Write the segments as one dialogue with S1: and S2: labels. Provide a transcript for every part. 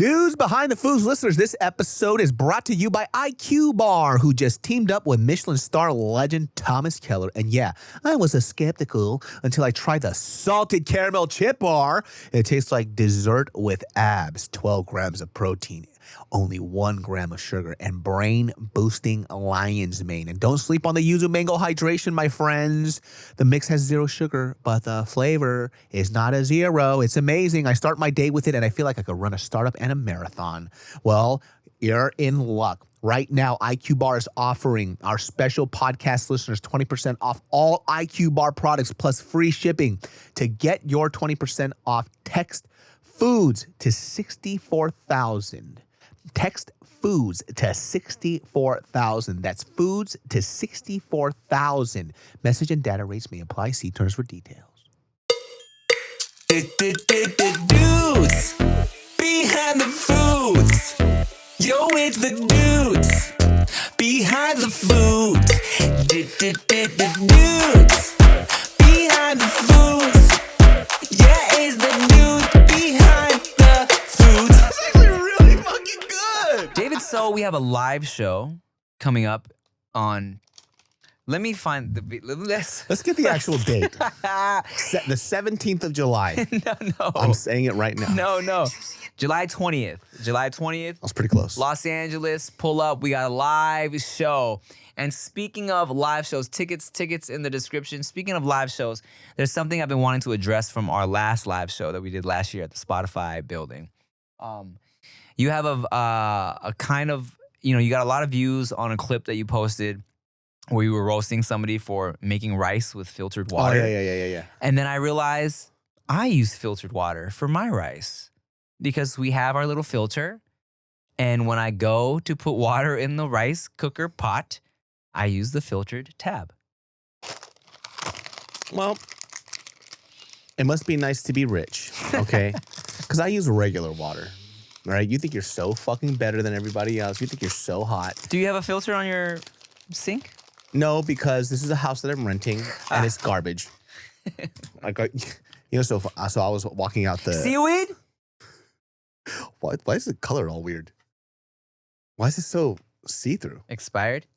S1: Dudes Behind the Foods listeners, this episode is brought to you by IQBAR, who just teamed up with Michelin star legend Thomas Keller. And yeah, I was a skeptical until I tried the salted caramel chip bar. It tastes like dessert with abs, 12 grams of protein, only 1 gram of sugar, and brain-boosting lion's mane. And don't sleep on the yuzu mango hydration, my friends. The mix has 0 sugar, but the flavor is not a 0. It's amazing. I start my day with it, and I feel like I could run a startup and a marathon. Well, you're in luck. Right now, IQBAR is offering our special podcast listeners 20% off all IQBAR products plus free shipping. To get your 20% off, text FOODS to 64,000. Text FOODS to 64,000. That's FOODS to 64,000. Message and data rates may apply. See terms for details.
S2: Dudes behind the foods. Yo, it's the dudes behind the foods. Dudes behind the foods. Yeah, it's the dudes behind the foods.
S1: That's actually really fucking good.
S2: David, so we have a live show coming up on. Let me find the.
S1: Let's get the actual date. The 17th of July.
S2: No.
S1: I'm saying it right now.
S2: No. July 20th. July 20th.
S1: That's pretty close.
S2: Los Angeles, pull up. We got a live show. And speaking of live shows, tickets in the description. Speaking of live shows, there's something I've been wanting to address from our last live show that we did last year at the Spotify building. You have a kind of, you got a lot of views on a clip that you posted where you were roasting somebody for making rice with filtered water.
S1: Oh, yeah.
S2: And then I realized I use filtered water for my rice because we have our little filter. And when I go to put water in the rice cooker pot, I use the filtered tab.
S1: Well, it must be nice to be rich, okay? Because I use regular water, right? You think you're so fucking better than everybody else. You think you're so hot.
S2: Do you have a filter on your sink?
S1: No, because this is a house that I'm renting, and it's garbage. So I was walking out the...
S2: Seaweed?
S1: Why is the color all weird? Why is it so see-through?
S2: Expired?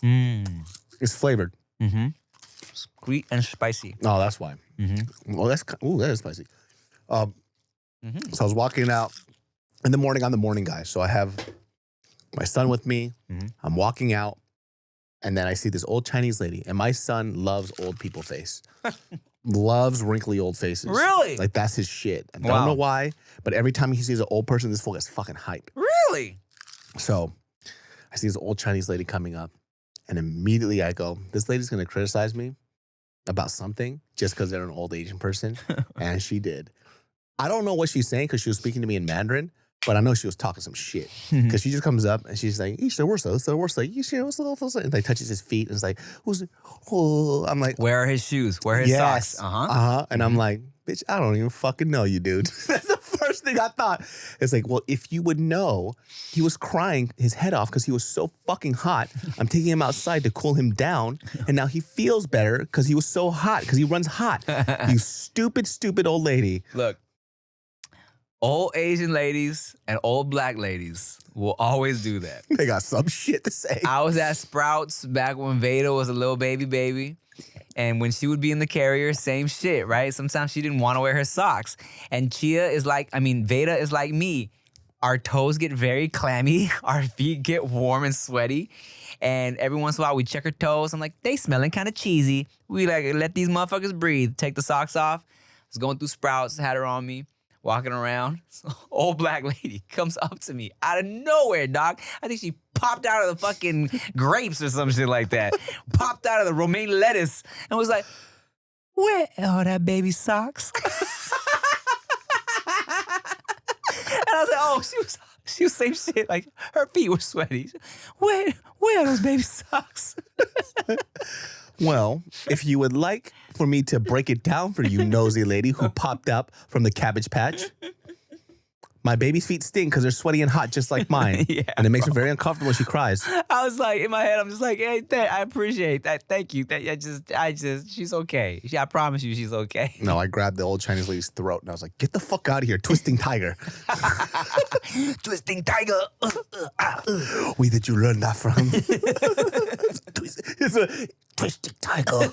S1: It's flavored.
S2: Mm-hmm. Sweet and spicy.
S1: Oh, that's why.
S2: Mm-hmm.
S1: Well, that is spicy. So I was walking out in the morning. I'm the morning guy, so I have my son with me.
S2: Mm-hmm.
S1: I'm walking out, and then I see this old Chinese lady, and my son loves old people face. Loves wrinkly old faces.
S2: Really?
S1: Like, that's his shit. I don't
S2: Wow.
S1: know why, but every time he sees an old person, this fool gets fucking hype.
S2: Really?
S1: So I see this old Chinese lady coming up, and immediately I go, this lady's going to criticize me about something just because they're an old Asian person. And she did. I don't know what she's saying because she was speaking to me in Mandarin, but I know she was talking some shit. Because she just comes up and she's like, and like touches his feet and is like, I'm like,
S2: Where are his shoes? Where are his socks?
S1: And I'm like, bitch, I don't even fucking know you, dude. That's the first thing I thought. It's like, well, if you would know, he was crying his head off because he was so fucking hot. I'm taking him outside to cool him down. And now he feels better because he was so hot, because he runs hot. You stupid, stupid old lady.
S2: Look, old Asian ladies and old black ladies will always do that.
S1: They got some shit to say.
S2: I was at Sprouts back when Veda was a little baby. And when she would be in the carrier, same shit, right? Sometimes she didn't want to wear her socks. And Veda is like me. Our toes get very clammy. Our feet get warm and sweaty. And every once in a while, we check her toes. I'm like, they smelling kind of cheesy. We like, let these motherfuckers breathe. Take the socks off. I was going through Sprouts, had her on me, walking around. Old black lady comes up to me out of nowhere, dog. I think she popped out of the fucking grapes or some shit like that. Popped out of the romaine lettuce and was like, where are that baby socks? And I was like, oh, she was same shit. Like, her feet were sweaty. Where are those baby socks?
S1: Well, if you would like for me to break it down for you, nosy lady who popped up from the Cabbage Patch, My baby's feet stink because they're sweaty and hot, just like mine.
S2: Yeah,
S1: and it makes her very uncomfortable when she cries.
S2: I was like, in my head, I'm just like, hey, I appreciate that. Thank you. She's okay. I promise you, she's okay.
S1: No, I grabbed the old Chinese lady's throat and I was like, get the fuck out of here, twisting tiger.
S2: Twisting tiger.
S1: Where did you learn that from? It's a twisting tiger.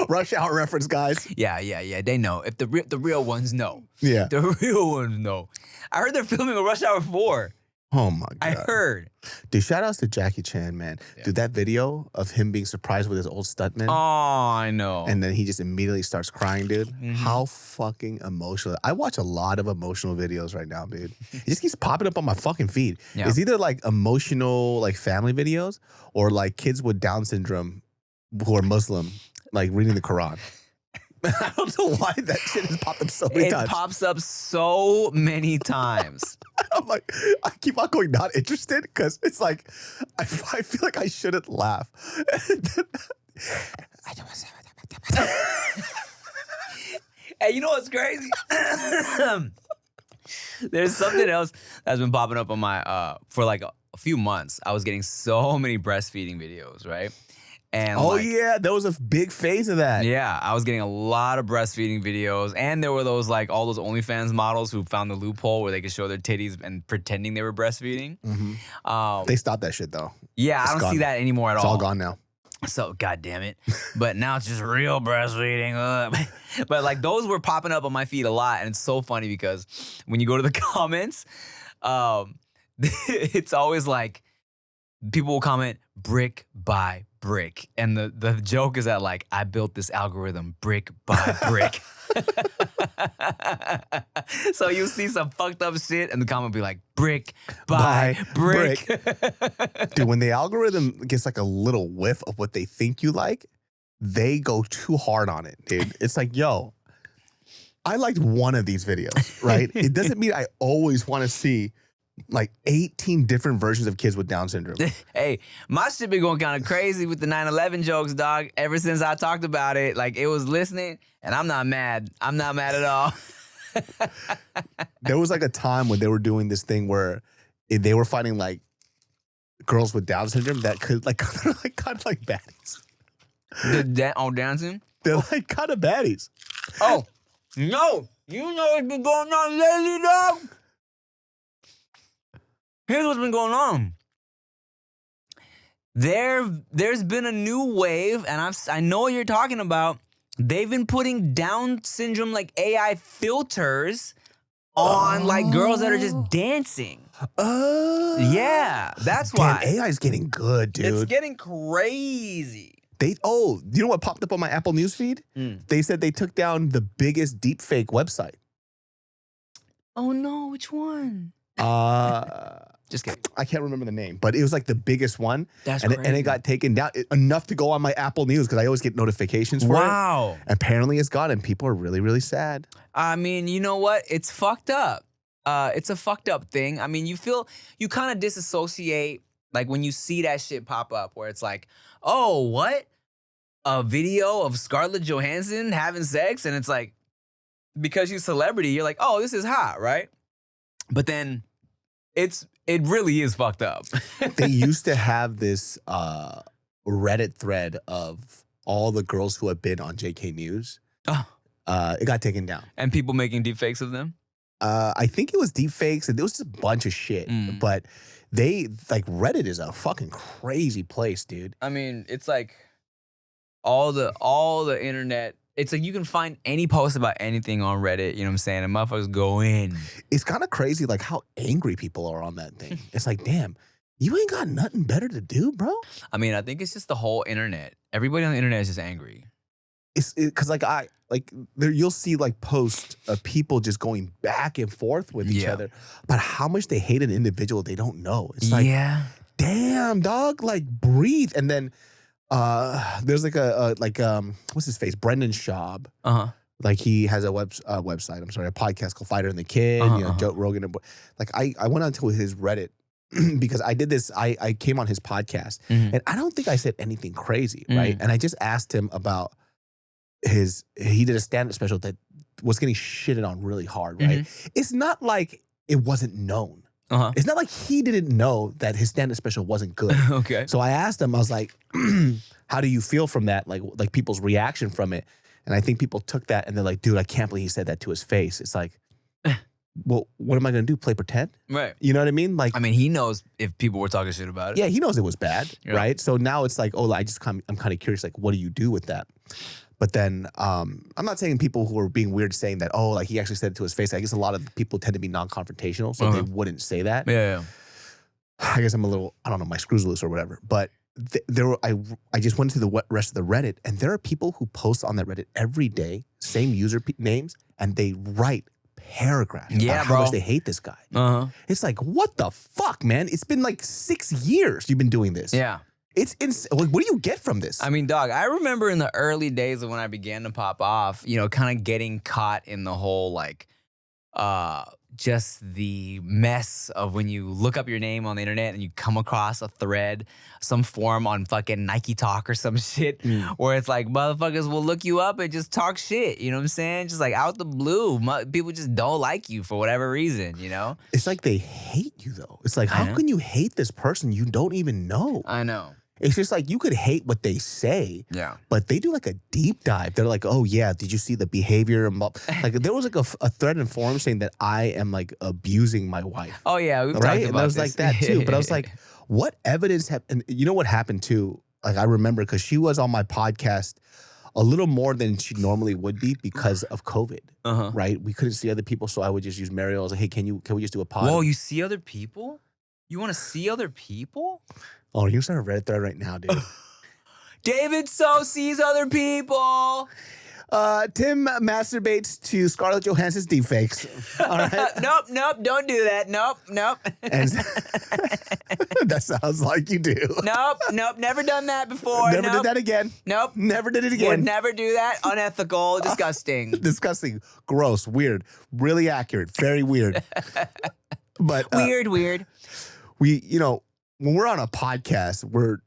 S1: Rush Hour reference, guys.
S2: Yeah. They know. If the real ones know.
S1: Yeah.
S2: The real ones know. I heard they're filming a Rush Hour 4.
S1: Oh my God.
S2: I heard.
S1: Dude, shout outs to Jackie Chan, man. Yeah. Dude, that video of him being surprised with his old stuntman.
S2: Oh, I know.
S1: And then he just immediately starts crying, dude. Mm-hmm. How fucking emotional. I watch a lot of emotional videos right now, dude. It just keeps popping up on my fucking feed. Yeah. It's either like emotional, like family videos or like kids with Down syndrome who are Muslim, like reading the Quran. I don't know why that shit has popped up so many times.
S2: It pops up so many times.
S1: I'm like, I keep on going not interested because it's like, I feel like I shouldn't laugh.
S2: Hey, you know what's crazy? There's something else that's been popping up on my, for like a few months. I was getting so many breastfeeding videos, right? And
S1: yeah, there was a big phase of that.
S2: Yeah, I was getting a lot of breastfeeding videos, and there were those like all those OnlyFans models who found the loophole where they could show their titties and pretending they were breastfeeding.
S1: Mm-hmm. They stopped that shit though.
S2: Yeah, I don't see that anymore at all.
S1: It's all gone now.
S2: So, God damn it. But now it's just real breastfeeding. But like those were popping up on my feed a lot, and it's so funny because when you go to the comments, it's always like people will comment brick by brick. And the joke is that like, I built this algorithm brick by brick. So you see some fucked up shit and the comment will be like, brick by brick.
S1: Dude, when the algorithm gets like a little whiff of what they think you like, they go too hard on it, dude. It's like, yo, I liked one of these videos, right? It doesn't mean I always want to see like 18 different versions of kids with Down syndrome.
S2: Hey, my shit been going kind of crazy with the 9/11 jokes, dog. Ever since I talked about it, like it was listening, and I'm not mad. I'm not mad at all.
S1: There was like a time when they were doing this thing where they were finding like girls with Down syndrome that could like kind of like baddies.
S2: Dancing?
S1: They're like kind of baddies.
S2: Oh, no. You know what's been going on lately, dog? Here's what's been going on. There's been a new wave, and I know what you're talking about. They've been putting Down syndrome like AI filters on like girls that are just dancing. Yeah, that's why.
S1: Damn, AI is getting good, dude.
S2: It's getting crazy.
S1: You know what popped up on my Apple News feed? They said they took down the biggest deepfake website.
S2: Oh no, which one? Just kidding.
S1: I can't remember the name, but it was like the biggest one.
S2: That's
S1: crazy. And it got taken down enough to go on my Apple News because I always get notifications for it.
S2: Wow.
S1: Apparently it's gone and people are really, really sad.
S2: I mean, you know what? It's fucked up. It's a fucked up thing. I mean, you kind of disassociate like when you see that shit pop up where it's like, oh, what? A video of Scarlett Johansson having sex? And it's like, because you're a celebrity, you're like, oh, this is hot, right? But then it really is fucked up.
S1: They used to have this Reddit thread of all the girls who have been on JK News.
S2: Oh.
S1: It got taken down.
S2: And people making deepfakes of them?
S1: I think it was deepfakes and there was just a bunch of shit. But Reddit is a fucking crazy place, dude.
S2: I mean, it's like all the internet. It's like you can find any post about anything on Reddit, you know what I'm saying? And motherfuckers go in.
S1: It's kind of crazy like how angry people are on that thing. It's like, damn, you ain't got nothing better to do, bro?
S2: I mean, I think it's just the whole internet. Everybody on the internet is just angry.
S1: It's because you'll see like posts of people just going back and forth with each other about how much they hate an individual they don't know. It's like, damn, dog, like breathe. And then there's like what's his face? Brendan Schaub. Like he has a website. I'm sorry, a podcast called Fighter and the Kid. Joe Rogan. Like I went onto his Reddit because I did this. I came on his podcast, and I don't think I said anything crazy, right? And I just asked him about he did a stand-up special that was getting shitted on really hard, right? It's not like it wasn't known. It's not like he didn't know that his stand-up special wasn't good.
S2: Okay.
S1: So I asked him, I was like, how do you feel from that? Like people's reaction from it. And I think people took that and they're like, dude, I can't believe he said that to his face. It's like, well, what am I going to do? Play pretend?
S2: Right.
S1: You know what I mean? Like,
S2: I mean, he knows if people were talking shit about it.
S1: yeah, he knows it was bad,
S2: Yeah.
S1: right? So now it's like, oh, I'm kind of curious, like, what do you do with that? But then I'm not saying people who are being weird saying that, oh, like he actually said it to his face. I guess a lot of people tend to be non-confrontational, so they wouldn't say that.
S2: Yeah.
S1: I guess I'm a little, I don't know, my screws loose or whatever. But I just went to the rest of the Reddit, and there are people who post on that Reddit every day, same user names, and they write paragraphs about how much they hate this guy. It's like, what the fuck, man? It's been like 6 years you've been doing this.
S2: Yeah.
S1: It's like, what do you get from this?
S2: I mean, dog, I remember in the early days of when I began to pop off, you know, kind of getting caught in the whole like just the mess of when you look up your name on the internet and you come across a thread, some forum on fucking Nike Talk or some shit where it's like motherfuckers will look you up and just talk shit. You know what I'm saying? Just like out the blue. People just don't like you for whatever reason, you know?
S1: It's like they hate you though. It's like, how can you hate this person you don't even know?
S2: I know.
S1: It's just like you could hate what they say, but they do like a deep dive. They're like, oh yeah, did you see the behavior? Like there was like a thread in forum saying that I am like abusing my wife.
S2: Oh yeah, we've
S1: right?
S2: talked
S1: And
S2: about
S1: I was
S2: this.
S1: like that too. But I was like, what evidence have? And you know what happened too? Like I remember because she was on my podcast a little more than she normally would be because of COVID. Right? We couldn't see other people, so I would just use Mario. I was like, hey, can we just do a pod?
S2: Whoa, you see other people? You want to see other people?
S1: Oh, you're starting a Reddit thread right now, dude.
S2: David so sees other people.
S1: Tim masturbates to Scarlett Johansson's deepfakes. All right.
S2: Nope, don't do that. Nope.
S1: And that sounds like you do.
S2: Nope, never done that before.
S1: Never did that again.
S2: Nope.
S1: Never did it again.
S2: Would never do that. Unethical, disgusting.
S1: Disgusting, gross, weird, really accurate, very weird. But
S2: weird.
S1: We, you know, when we're on a podcast, we're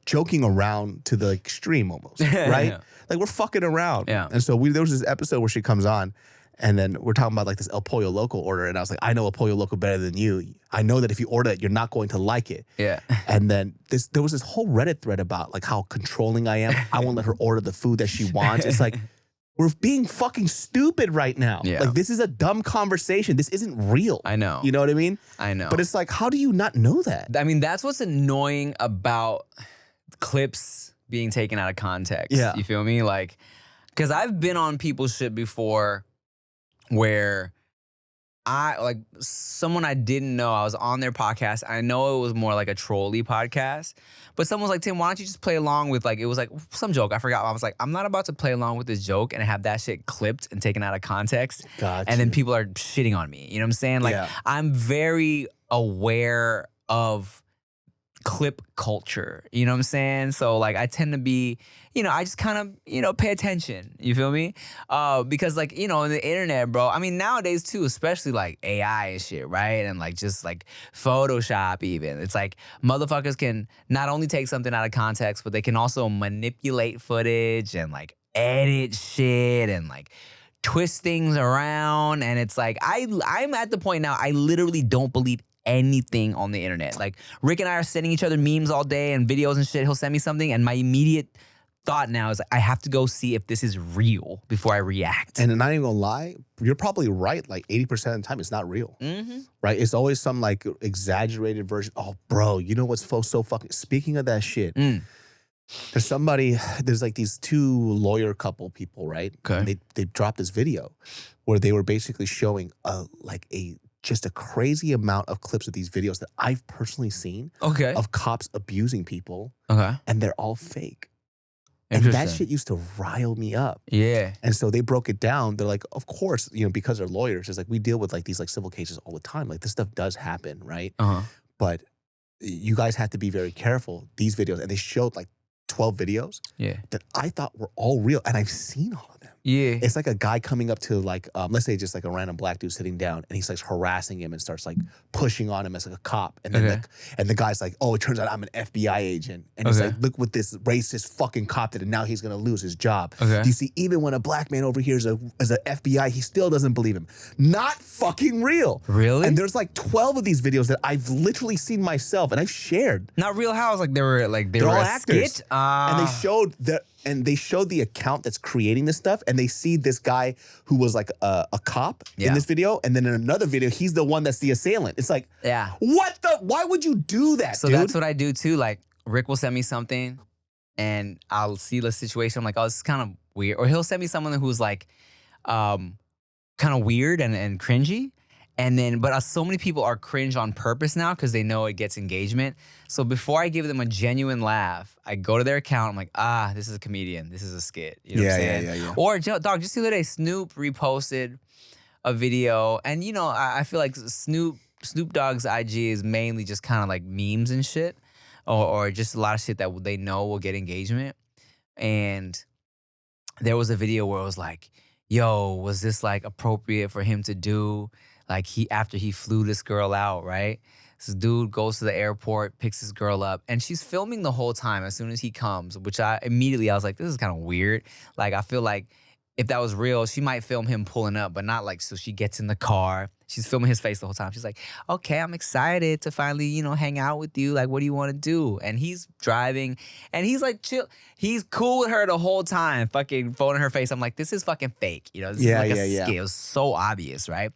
S1: joking around to the extreme almost, right? Like we're fucking around.
S2: Yeah.
S1: And so there was this episode where she comes on and then we're talking about like this El Pollo Loco order. And I was like, I know El Pollo Loco better than you. I know that if you order it, you're not going to like it.
S2: Yeah.
S1: And then there was this whole Reddit thread about like how controlling I am. I won't let her order the food that she wants. It's like, we're being fucking stupid right now.
S2: Yeah.
S1: Like this is a dumb conversation. This isn't real.
S2: I know.
S1: You know what I mean?
S2: I know.
S1: But it's like, how do you not know that?
S2: I mean, that's what's annoying about clips being taken out of context.
S1: Yeah.
S2: You feel me? Like, because I've been on people's shit before where someone I didn't know, I was on their podcast. I know it was more like a trolley podcast, but someone was like, Tim, why don't you just play along with like, it was like some joke. I forgot. I was like, I'm not about to play along with this joke and have that shit clipped and taken out of context.
S1: Gotcha.
S2: And then people are shitting on me. You know what I'm saying? Like, I'm very aware of clip culture. You know what I'm saying? So like I tend to be, you know, I just kind of, you know, pay attention. You feel me? Because like, you know, in the internet, bro, I mean, nowadays too, especially like AI and shit, right? And like just like Photoshop even. It's like motherfuckers can not only take something out of context, but they can also manipulate footage and like edit shit and like twist things around. And it's like, I'm at the point now, I literally don't believe anything on the internet. Like Rick and I are sending each other memes all day and videos and shit. He'll send me something and my immediate thought now is like, I have to go see if this is real before I react.
S1: And not even gonna lie, you're probably right. Like 80% of the time, it's not real, right? It's always some like exaggerated version. Oh, bro, you know what's so fucking? Speaking of that shit, there's like these two lawyer couple people, right?
S2: Okay.
S1: They dropped this video where they were basically showing just a crazy amount of clips of these videos that I've personally seen of cops abusing people. And they're all fake. And that shit used to rile me up.
S2: Yeah.
S1: And so they broke it down. They're like, of course, you know, because they're lawyers, it's like we deal with like these like civil cases all the time. Like this stuff does happen, right? But you guys have to be very careful. These videos, and they showed like 12 videos that I thought were all real. And I've seen all of them.
S2: Yeah.
S1: It's like a guy coming up to like, let's say just like a random black dude sitting down, and he's like harassing him and starts like pushing on him as like a cop. And then
S2: Okay.
S1: and the guy's like, oh, it turns out I'm an FBI agent. And he's
S2: Okay.
S1: like, look what this racist fucking cop did, and now he's gonna lose his job.
S2: Okay.
S1: Do you see, even when a black man over here is an FBI, he still doesn't believe him. Not fucking real.
S2: Really?
S1: And there's like 12 of these videos that I've literally seen myself and I've shared.
S2: Not Real House, like they were
S1: They're
S2: a
S1: all actors.
S2: skit.
S1: And they showed the account that's creating this stuff, and they see this guy who was like a cop
S2: Yeah.
S1: in this video, and then in another video, he's the one that's the assailant. It's like,
S2: Yeah.
S1: why would you do that,
S2: So
S1: dude?
S2: that's what I do too. Like Rick will send me something and I'll see the situation. I'm like, oh, this is kind of weird. Or he'll send me someone who's like kind of weird and cringy. And then, but so many people are cringe on purpose now because they know it gets engagement. So before I give them a genuine laugh, I go to their account. I'm like, this is a comedian. This is a skit. You know what I'm saying?
S1: Yeah.
S2: Or, dog, just the other day, Snoop reposted a video. And, you know, I feel like Snoop Dogg's IG is mainly just kind of like memes and shit. Or just a lot of shit that they know will get engagement. And there was a video where it was like, yo, was this like appropriate for him to do? Like after he flew this girl out, right? This dude goes to the airport, picks this girl up, and she's filming the whole time as soon as he comes, which I was like, this is kind of weird. Like, I feel like if that was real, she might film him pulling up, but not like, so she gets in the car. She's filming his face the whole time. She's like, okay, I'm excited to finally, you know, hang out with you. Like, what do you want to do? And he's driving and he's like, chill. He's cool with her the whole time, fucking phone in her face. I'm like, this is fucking fake. You know, this is like a skit. It was so obvious, right?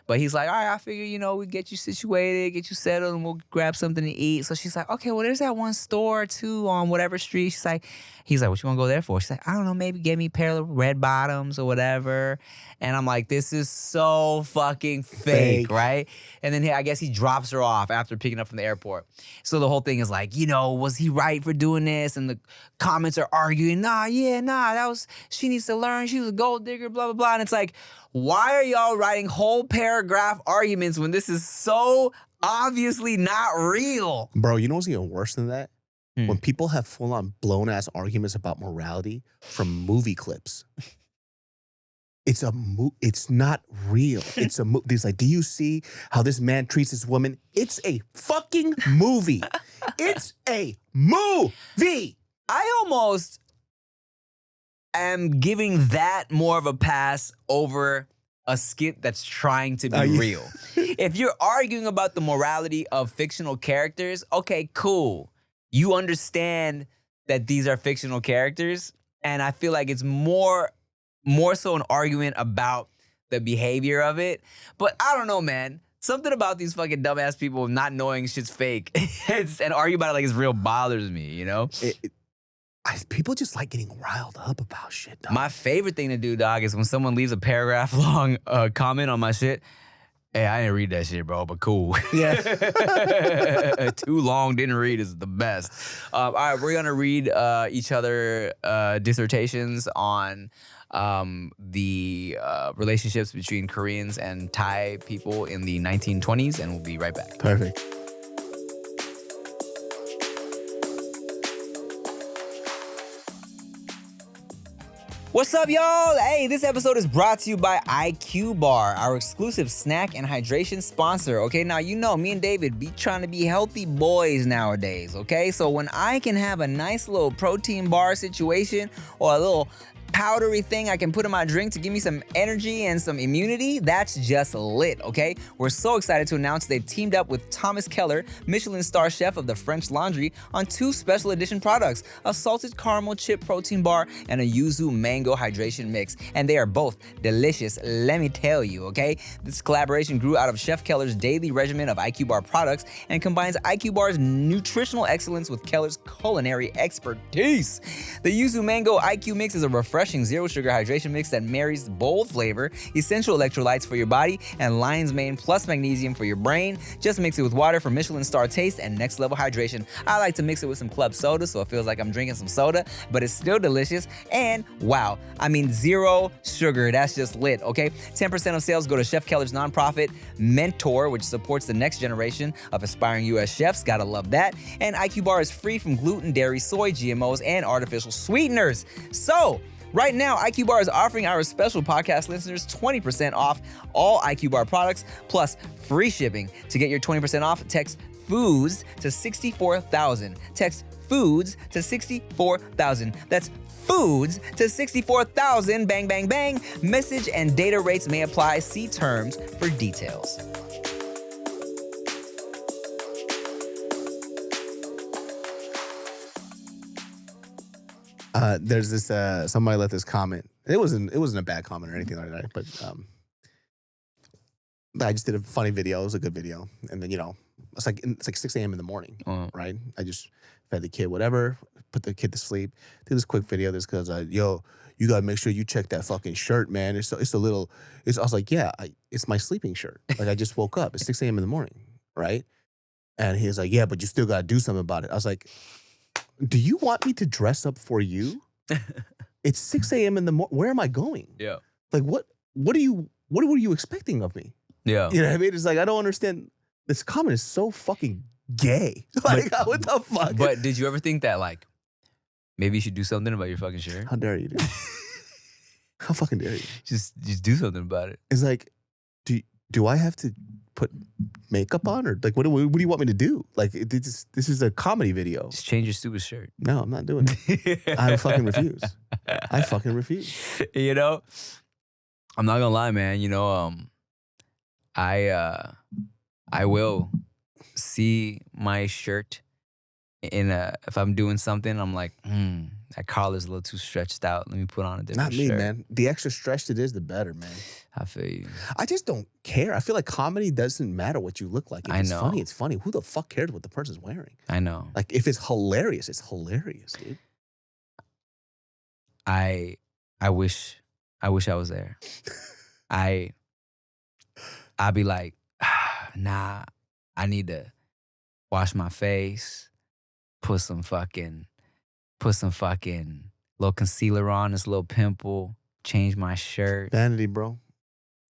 S2: But he's like, all right, I figure, you know, we get you situated, get you settled, and we'll grab something to eat. So she's like, okay, well, there's that one store, too, on whatever street. He's like, what you want to go there for? She's like, I don't know, maybe get me a pair of red bottoms or whatever. And I'm like, this is so fucking fake, right? And then I guess he drops her off after picking up from the airport. So the whole thing is like, you know, was he right for doing this? And the comments are arguing, she needs to learn. She was a gold digger, blah, blah, blah. And it's like, why are y'all writing whole paragraph arguments when this is so obviously not real?
S1: Bro, you know what's even worse than that? When people have full-on blown-ass arguments about morality from movie clips. It's not real. It's a movie. It's like, do you see how this man treats this woman? It's a fucking movie. It's a movie.
S2: I almost am giving that more of a pass over a skit that's trying to be real. If you're arguing about the morality of fictional characters, okay, cool. You understand that these are fictional characters, and I feel like it's more so an argument about the behavior of it. But I don't know, man. Something about these fucking dumbass people not knowing shit's fake and argue about it like it's real bothers me, you know?
S1: People just like getting riled up about shit, dog.
S2: My favorite thing to do, dog, is when someone leaves a paragraph long comment on my shit. Hey, I didn't read that shit, bro, but cool.
S1: Yeah.
S2: Too long, didn't read is the best. All right, we're going to read each other dissertations on the relationships between Koreans and Thai people in the 1920s, and we'll be right back.
S1: Perfect.
S2: What's up, y'all? Hey, this episode is brought to you by IQBAR, our exclusive snack and hydration sponsor. Okay, now you know me and David be trying to be healthy boys nowadays, okay? So when I can have a nice little protein bar situation or a little powdery thing I can put in my drink to give me some energy and some immunity, that's just lit, okay? We're so excited to announce they've teamed up with Thomas Keller, Michelin star chef of the French Laundry, on 2 special edition products, a salted caramel chip protein bar and a yuzu mango hydration mix. And they are both delicious, let me tell you, okay? This collaboration grew out of Chef Keller's daily regimen of IQBAR products and combines IQBAR's nutritional excellence with Keller's culinary expertise. The yuzu mango IQ mix is a refreshing zero sugar hydration mix that marries bold flavor, essential electrolytes for your body, and lion's mane plus magnesium for your brain. Just mix it with water for Michelin star taste and next level hydration. I like to mix it with some club soda so it feels like I'm drinking some soda, but it's still delicious. And wow, I mean, zero sugar. That's just lit, okay? 10% of sales go to Chef Keller's nonprofit Mentor, which supports the next generation of aspiring U.S. chefs. Gotta love that. And IQ Bar is free from gluten, dairy, soy, GMOs, and artificial sweeteners. So Right now, IQBAR is offering our special podcast listeners 20% off all IQBAR products, plus free shipping. To get your 20% off, text FOODS to 64,000. Text FOODS to 64,000. That's FOODS to 64,000. Bang, bang, bang. Message and data rates may apply. See terms for details.
S1: There's this somebody left this comment. It wasn't a bad comment or anything like that, but I just did a funny video. It was a good video, and then it's like 6 a.m. in the morning, right? I just fed the kid whatever, put the kid to sleep. Did this quick video. This because you gotta make sure you check that fucking shirt, man. It's a little. I was like, yeah, it's my sleeping shirt. Like I just woke up. It's 6 a.m. in the morning, right? And he was like, yeah, but you still gotta do something about it. I was like, do you want me to dress up for you? It's 6 a.m. in the morning. Where am I going?
S2: Yeah.
S1: Like what were you expecting of me?
S2: Yeah.
S1: You know what I mean? It's like I don't understand. This comment is so fucking gay. Like what the fuck?
S2: But did you ever think that like maybe you should do something about your fucking shirt?
S1: How dare you, dude? How fucking dare you?
S2: Just do something about it.
S1: It's like, do I have to put makeup on, or like what do you want me to do? Like this is a comedy video.
S2: Just change your stupid shirt.
S1: No, I'm not doing it. I fucking refuse. I fucking refuse.
S2: I'm not gonna lie, man. I will see my shirt if I'm doing something, I'm like, that collar's a little too stretched out. Let me put on a different shirt.
S1: Not me, man. The extra stretched it is, the better, man.
S2: I feel you.
S1: I just don't care. I feel like comedy doesn't matter what you look like. If it's funny, it's funny. Who the fuck cares what the person's wearing?
S2: I know.
S1: Like if it's hilarious, dude.
S2: I wish I was there. I'd be like, nah, I need to wash my face, put some fucking little concealer on this little pimple, change my shirt.
S1: Vanity, bro.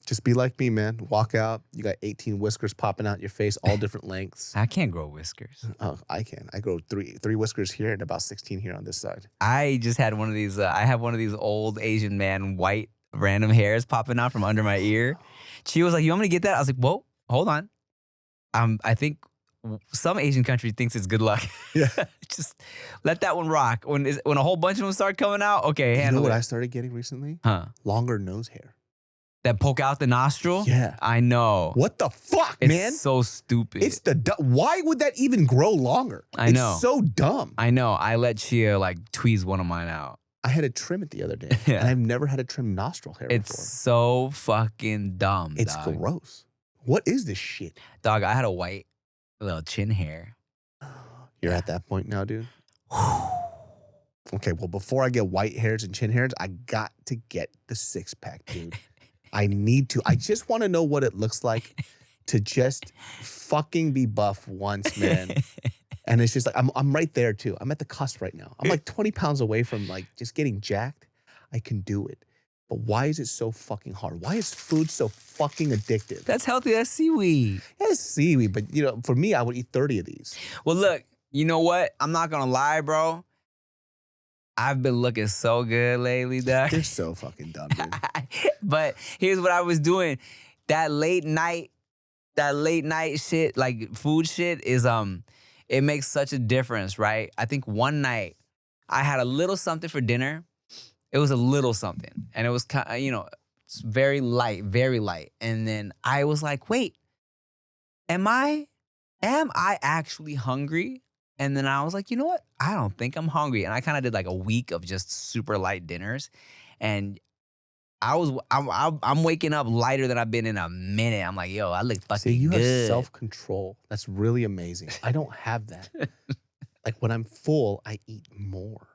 S1: Just be like me, man. Walk out. You got 18 whiskers popping out your face, all different lengths.
S2: I can't grow whiskers.
S1: Oh, I can. I grow three whiskers here and about 16 here on this side.
S2: I just had one of these. I have one of these old Asian man white random hairs popping out from under my ear. She was like, "You want me to get that?" I was like, "Whoa, hold on." I think some Asian country thinks it's good luck.
S1: Yeah.
S2: Just let that one rock. When a whole bunch of them start coming out, okay, handle it.
S1: You know what I started getting recently? Longer nose hair.
S2: That poke out the nostril?
S1: Yeah.
S2: I know.
S1: What the fuck,
S2: it's
S1: man?
S2: It's so stupid.
S1: Why would that even grow longer?
S2: I know.
S1: It's so dumb.
S2: I know. I let Chia tweeze one of mine out.
S1: I had to trim it the other day. Yeah. And I've never had to trim nostril hair before.
S2: It's so fucking dumb,
S1: It's
S2: dog.
S1: gross. What is this shit?
S2: Dog, I had a white little chin hair.
S1: You're at that point now, dude? Okay, well, before I get white hairs and chin hairs, I got to get the six-pack, dude. I need to. I just want to know what it looks like to just fucking be buff once, man. And it's just like, I'm right there, too. I'm at the cusp right now. I'm like 20 pounds away from just getting jacked. I can do it. But why is it so fucking hard? Why is food so fucking addictive?
S2: That's healthy. That's seaweed.
S1: Yeah, it's seaweed. But, for me, I would eat 30 of these.
S2: Well, look, you know what? I'm not going to lie, bro. I've been looking so good lately, dog.
S1: You're so fucking dumb, dude.
S2: But here's what I was doing. That late night shit, food shit is, it makes such a difference, right? I think one night I had a little something for dinner. It was a little something. And it was kind of, it's very light. And then I was like, wait, am I actually hungry? And then I was like, you know what? I don't think I'm hungry. And I kind of did a week of just super light dinners. And I'm waking up lighter than I've been in a minute. I'm like, yo, I look fucking
S1: See, you
S2: good.
S1: have self-control. That's really amazing. I don't have that. When I'm full, I eat more.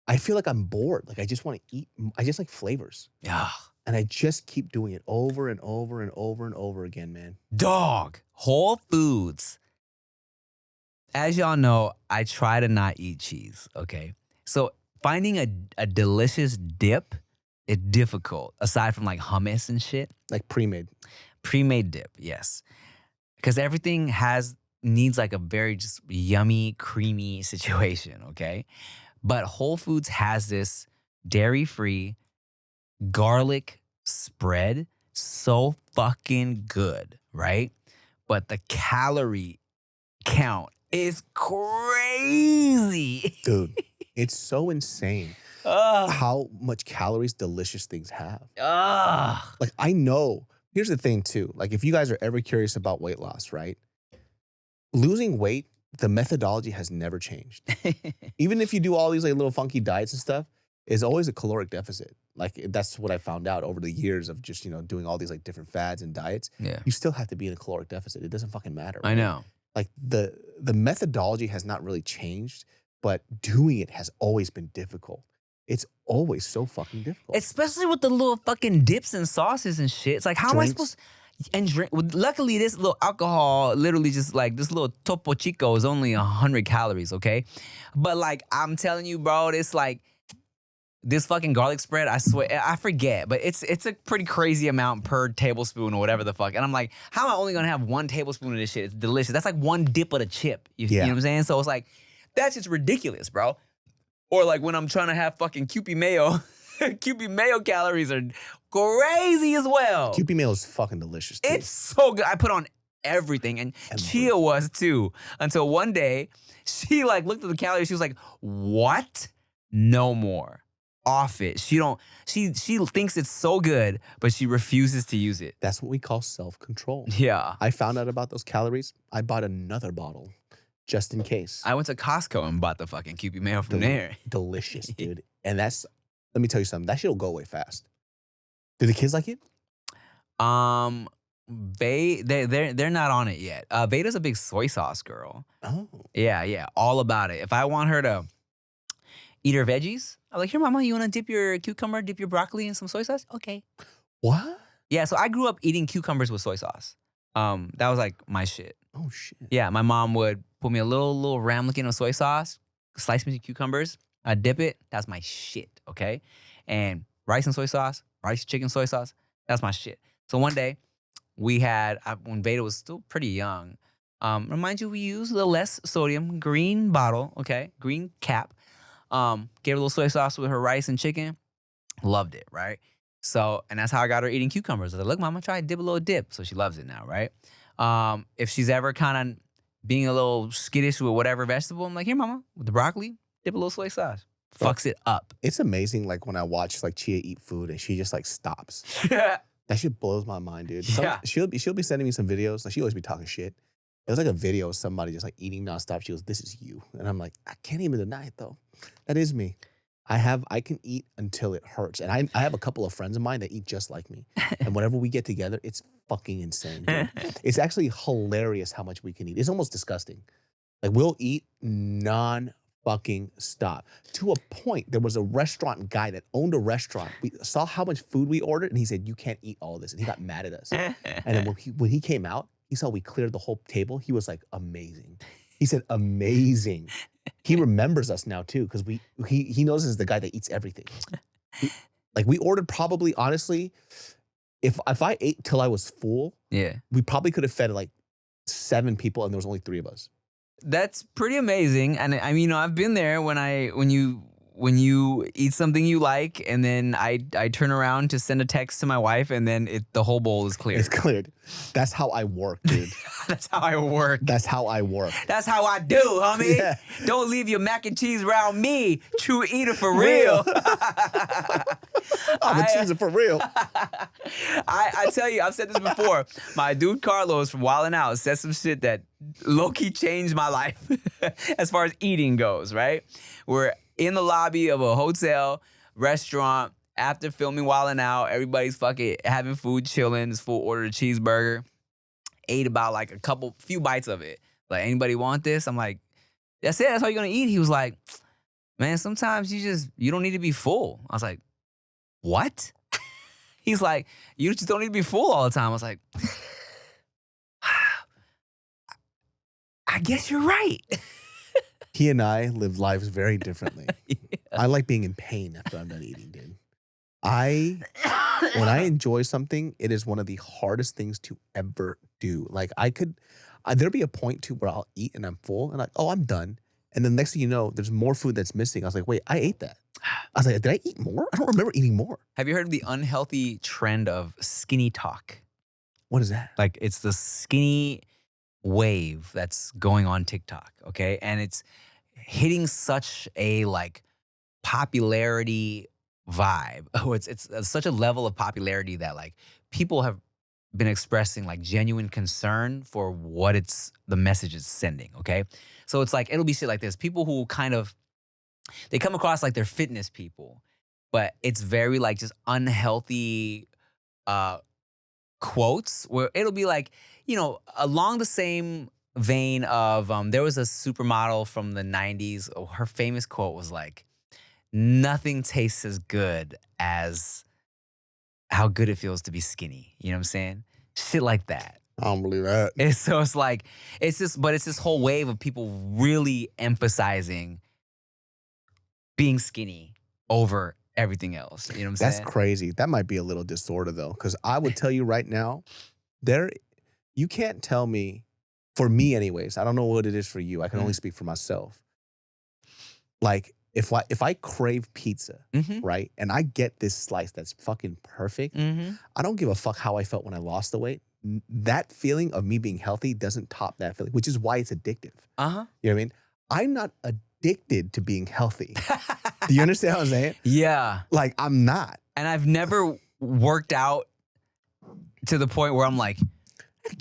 S1: I feel like I'm bored. I just want to eat. I just like flavors.
S2: Yeah.
S1: And I just keep doing it over and over and over and over again, man.
S2: Dog. Whole Foods. As y'all know, I try to not eat cheese, okay? So finding a delicious dip is difficult, aside from hummus and shit.
S1: Like pre-made.
S2: Pre-made dip, yes. Because everything needs a very just yummy, creamy situation, okay? But Whole Foods has this dairy-free garlic spread. So fucking good, right? But the calorie count is crazy.
S1: Dude, it's so insane
S2: Ugh.
S1: how much calories delicious things have.
S2: Ugh.
S1: Like, I know. Here's the thing, too. Like, if you guys are ever curious about weight loss, right? Losing weight, the methodology has never changed. Even if you do all these like little funky diets and stuff, it's always a caloric deficit. Like, that's what I found out over the years of just, doing all these like different fads and diets.
S2: Yeah.
S1: You still have to be in a caloric deficit. It doesn't fucking matter.
S2: I
S1: right?
S2: know.
S1: Like, the methodology has not really changed, but doing it has always been difficult. It's always so fucking difficult.
S2: Especially with the little fucking dips and sauces and shit. It's like, how am I supposed to... And drink. Well, luckily, this little alcohol, literally just like this little Topo Chico is only 100 calories, okay? But like, I'm telling you, bro, it's like... This fucking garlic spread, I swear, I forget, but it's a pretty crazy amount per tablespoon or whatever the fuck. And I'm like, how am I only gonna have 1 tablespoon of this shit? It's delicious. That's like 1 dip of the chip. You know what I'm saying? So it's like, that's just ridiculous, bro. Or like when I'm trying to have fucking Kewpie mayo. Kewpie mayo calories are crazy as well.
S1: Kewpie mayo is fucking delicious, dude.
S2: It's so good. I put on everything. And Chia was too. Until one day, she like looked at the calories. She was like, what? No more. Off it. She thinks it's so good, but she refuses to use it.
S1: That's what we call self-control.
S2: Yeah.
S1: I found out about those calories. I bought another bottle just in case.
S2: I went to Costco and bought the fucking Kewpie mayo from there.
S1: Delicious, dude. And let me tell you something. That shit will go away fast. Do the kids like it?
S2: They're not on it yet. Veda's a big soy sauce girl.
S1: Oh.
S2: Yeah. All about it. If I want her to eat her veggies, I'm like, here, mama, you want to dip your cucumber, dip your broccoli in some soy sauce? Okay.
S1: What?
S2: Yeah, so I grew up eating cucumbers with soy sauce. That was like my shit.
S1: Oh, shit.
S2: Yeah, my mom would put me a little ramekin of soy sauce, slice me some cucumbers, I dip it. That's my shit, okay? And rice and soy sauce, rice, chicken, soy sauce, that's my shit. So one day, we had, when Veda was still pretty young, remind you, we used a little less sodium, green bottle, okay? Green cap. Gave her a little soy sauce with her rice and chicken. Loved it, right? So, and that's how I got her eating cucumbers. I was like, look, mama, try to dip a little dip. So she loves it now, right? If she's ever kind of being a little skittish with whatever vegetable, I'm like, here, mama, with the broccoli, dip a little soy sauce. Fucks it up.
S1: It's amazing, like, when I watch, like, Chia eat food and she just, like, stops. That shit blows my mind, dude.
S2: Yeah.
S1: She'll be sending me some videos. Like, she always be talking shit. It was like a video of somebody just, like, eating nonstop. She goes, this is you. And I'm like, I can't even deny it, though. That is me. I can eat until it hurts. And I have a couple of friends of mine that eat just like me. And whenever we get together, it's fucking insane, dude. It's actually hilarious how much we can eat. It's almost disgusting. Like, we'll eat non-fucking stop. To a point, there was a restaurant guy that owned a restaurant. We saw how much food we ordered, and he said, you can't eat all this. And he got mad at us. And then when he came out, he saw we cleared the whole table. He was like, amazing. He said, amazing. He remembers us now too, because he knows us as the guy that eats everything. Like, we ordered probably, honestly, if I ate till I was full,
S2: Yeah.
S1: we probably could have fed like 7 people, and there was only 3 of us.
S2: That's pretty amazing. And I mean, I've been there when you eat something you like, and then I turn around to send a text to my wife, and then the whole bowl is cleared.
S1: It's cleared. That's how I work, dude.
S2: That's how I work.
S1: That's how I work.
S2: That's how I do, homie.
S1: Yeah.
S2: Don't leave your mac and cheese around me. True eater for real.
S1: I'm a cheeser for real.
S2: I tell you, I've said this before. My dude Carlos from Wildin' Out said some shit that low-key changed my life as far as eating goes, right? We're in the lobby of a hotel, restaurant, after filming Wildin' Out. Everybody's fucking having food, chilling. This fool ordered a cheeseburger. Ate about like few bites of it. Like, anybody want this? I'm like, that's it. That's all you're gonna eat. He was like, man, sometimes you don't need to be full. I was like, what? He's like, you just don't need to be full all the time. I was like, I guess you're right.
S1: He and I live lives very differently.
S2: Yeah.
S1: I like being in pain after I'm done eating, dude. When I enjoy something, it is one of the hardest things to ever do. Like, there'll be a point too where I'll eat and I'm full and like, oh, I'm done. And then next thing you know, there's more food that's missing. I was like, wait, I ate that. I was like, did I eat more? I don't remember eating more.
S2: Have you heard of the unhealthy trend of skinny talk?
S1: What is that?
S2: Like it's the skinny wave that's going on TikTok, okay? And it's hitting such a like popularity vibe. Oh, it's such a level of popularity that like people have been expressing like genuine concern for what the message is sending, okay? So it's like, it'll be shit like this. People who kind of, they come across like they're fitness people, but it's very like just unhealthy quotes where it'll be like, you know, along the same vein of, there was a supermodel from the 90s. Oh, her famous quote was like, nothing tastes as good as how good it feels to be skinny. You know what I'm saying? Shit like that.
S1: I don't believe that.
S2: And so it's like, it's this whole wave of people really emphasizing being skinny over everything else. You know what I'm saying?
S1: That's crazy. That might be a little disorder though, because I would tell you right now, you can't tell me, for me anyways, I don't know what it is for you. I can only speak for myself. Like, if I crave pizza, right, and I get this slice that's fucking perfect, I don't give a fuck how I felt when I lost the weight. That feeling of me being healthy doesn't top that feeling, which is why it's addictive. You know what I mean? I'm not addicted to being healthy. Do you understand what I'm saying?
S2: Yeah.
S1: Like, I'm not.
S2: And I've never worked out to the point where I'm like,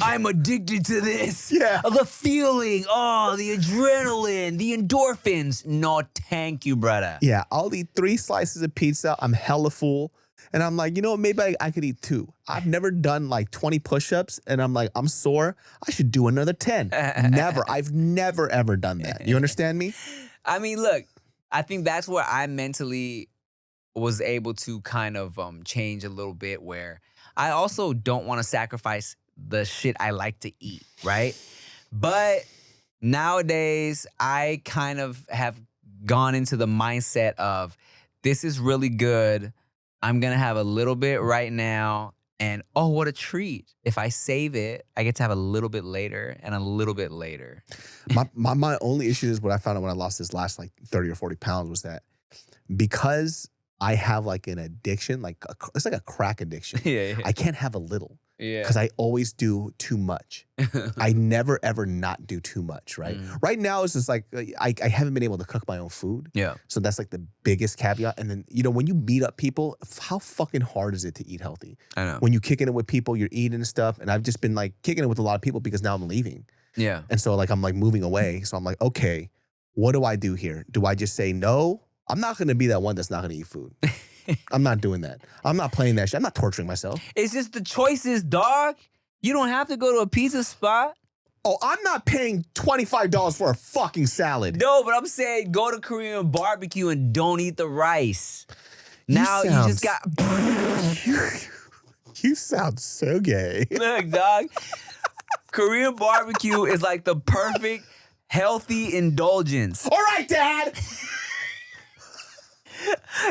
S2: I'm addicted to this.
S1: Yeah.
S2: The feeling, the adrenaline, the endorphins. No, thank you, brother.
S1: Yeah, I'll eat 3 slices of pizza. I'm hella full. And I'm like, you know what? Maybe I could eat 2. I've never done like 20 push-ups. And I'm like, I'm sore. I should do another 10. Never. I've never, ever done that. You understand me?
S2: I mean, look, I think that's where I mentally was able to kind of change a little bit, where I also don't want to sacrifice the shit I like to eat, right? But nowadays, I kind of have gone into the mindset of, this is really good. I'm going to have a little bit right now. And oh, what a treat. If I save it, I get to have a little bit later and a little bit later.
S1: My only issue is what I found out when I lost this last like 30 or 40 pounds was that because I have like an addiction, it's like a crack addiction.
S2: Yeah.
S1: I can't have a little.
S2: Yeah.
S1: Because I always do too much. I never, ever not do too much, right? Right now, it's just like, I haven't been able to cook my own food.
S2: Yeah.
S1: So that's like the biggest caveat. And then, you know, when you meet up people, how fucking hard is it to eat healthy?
S2: I know.
S1: When you kicking it with people, you're eating and stuff. And I've just been like kicking it with a lot of people because now I'm leaving.
S2: Yeah.
S1: And so like, I'm like moving away. So I'm like, okay, what do I do here? Do I just say no? I'm not going to be that one that's not going to eat food. I'm not doing that. I'm not playing that shit. I'm not torturing myself.
S2: It's just the choices, dog. You don't have to go to a pizza spot.
S1: Oh, I'm not paying $25 for a fucking salad.
S2: No, but I'm saying go to Korean barbecue and don't eat the rice. Now you just got...
S1: You sound so gay.
S2: Look, dog. Korean barbecue is like the perfect, healthy indulgence.
S1: All right, Dad.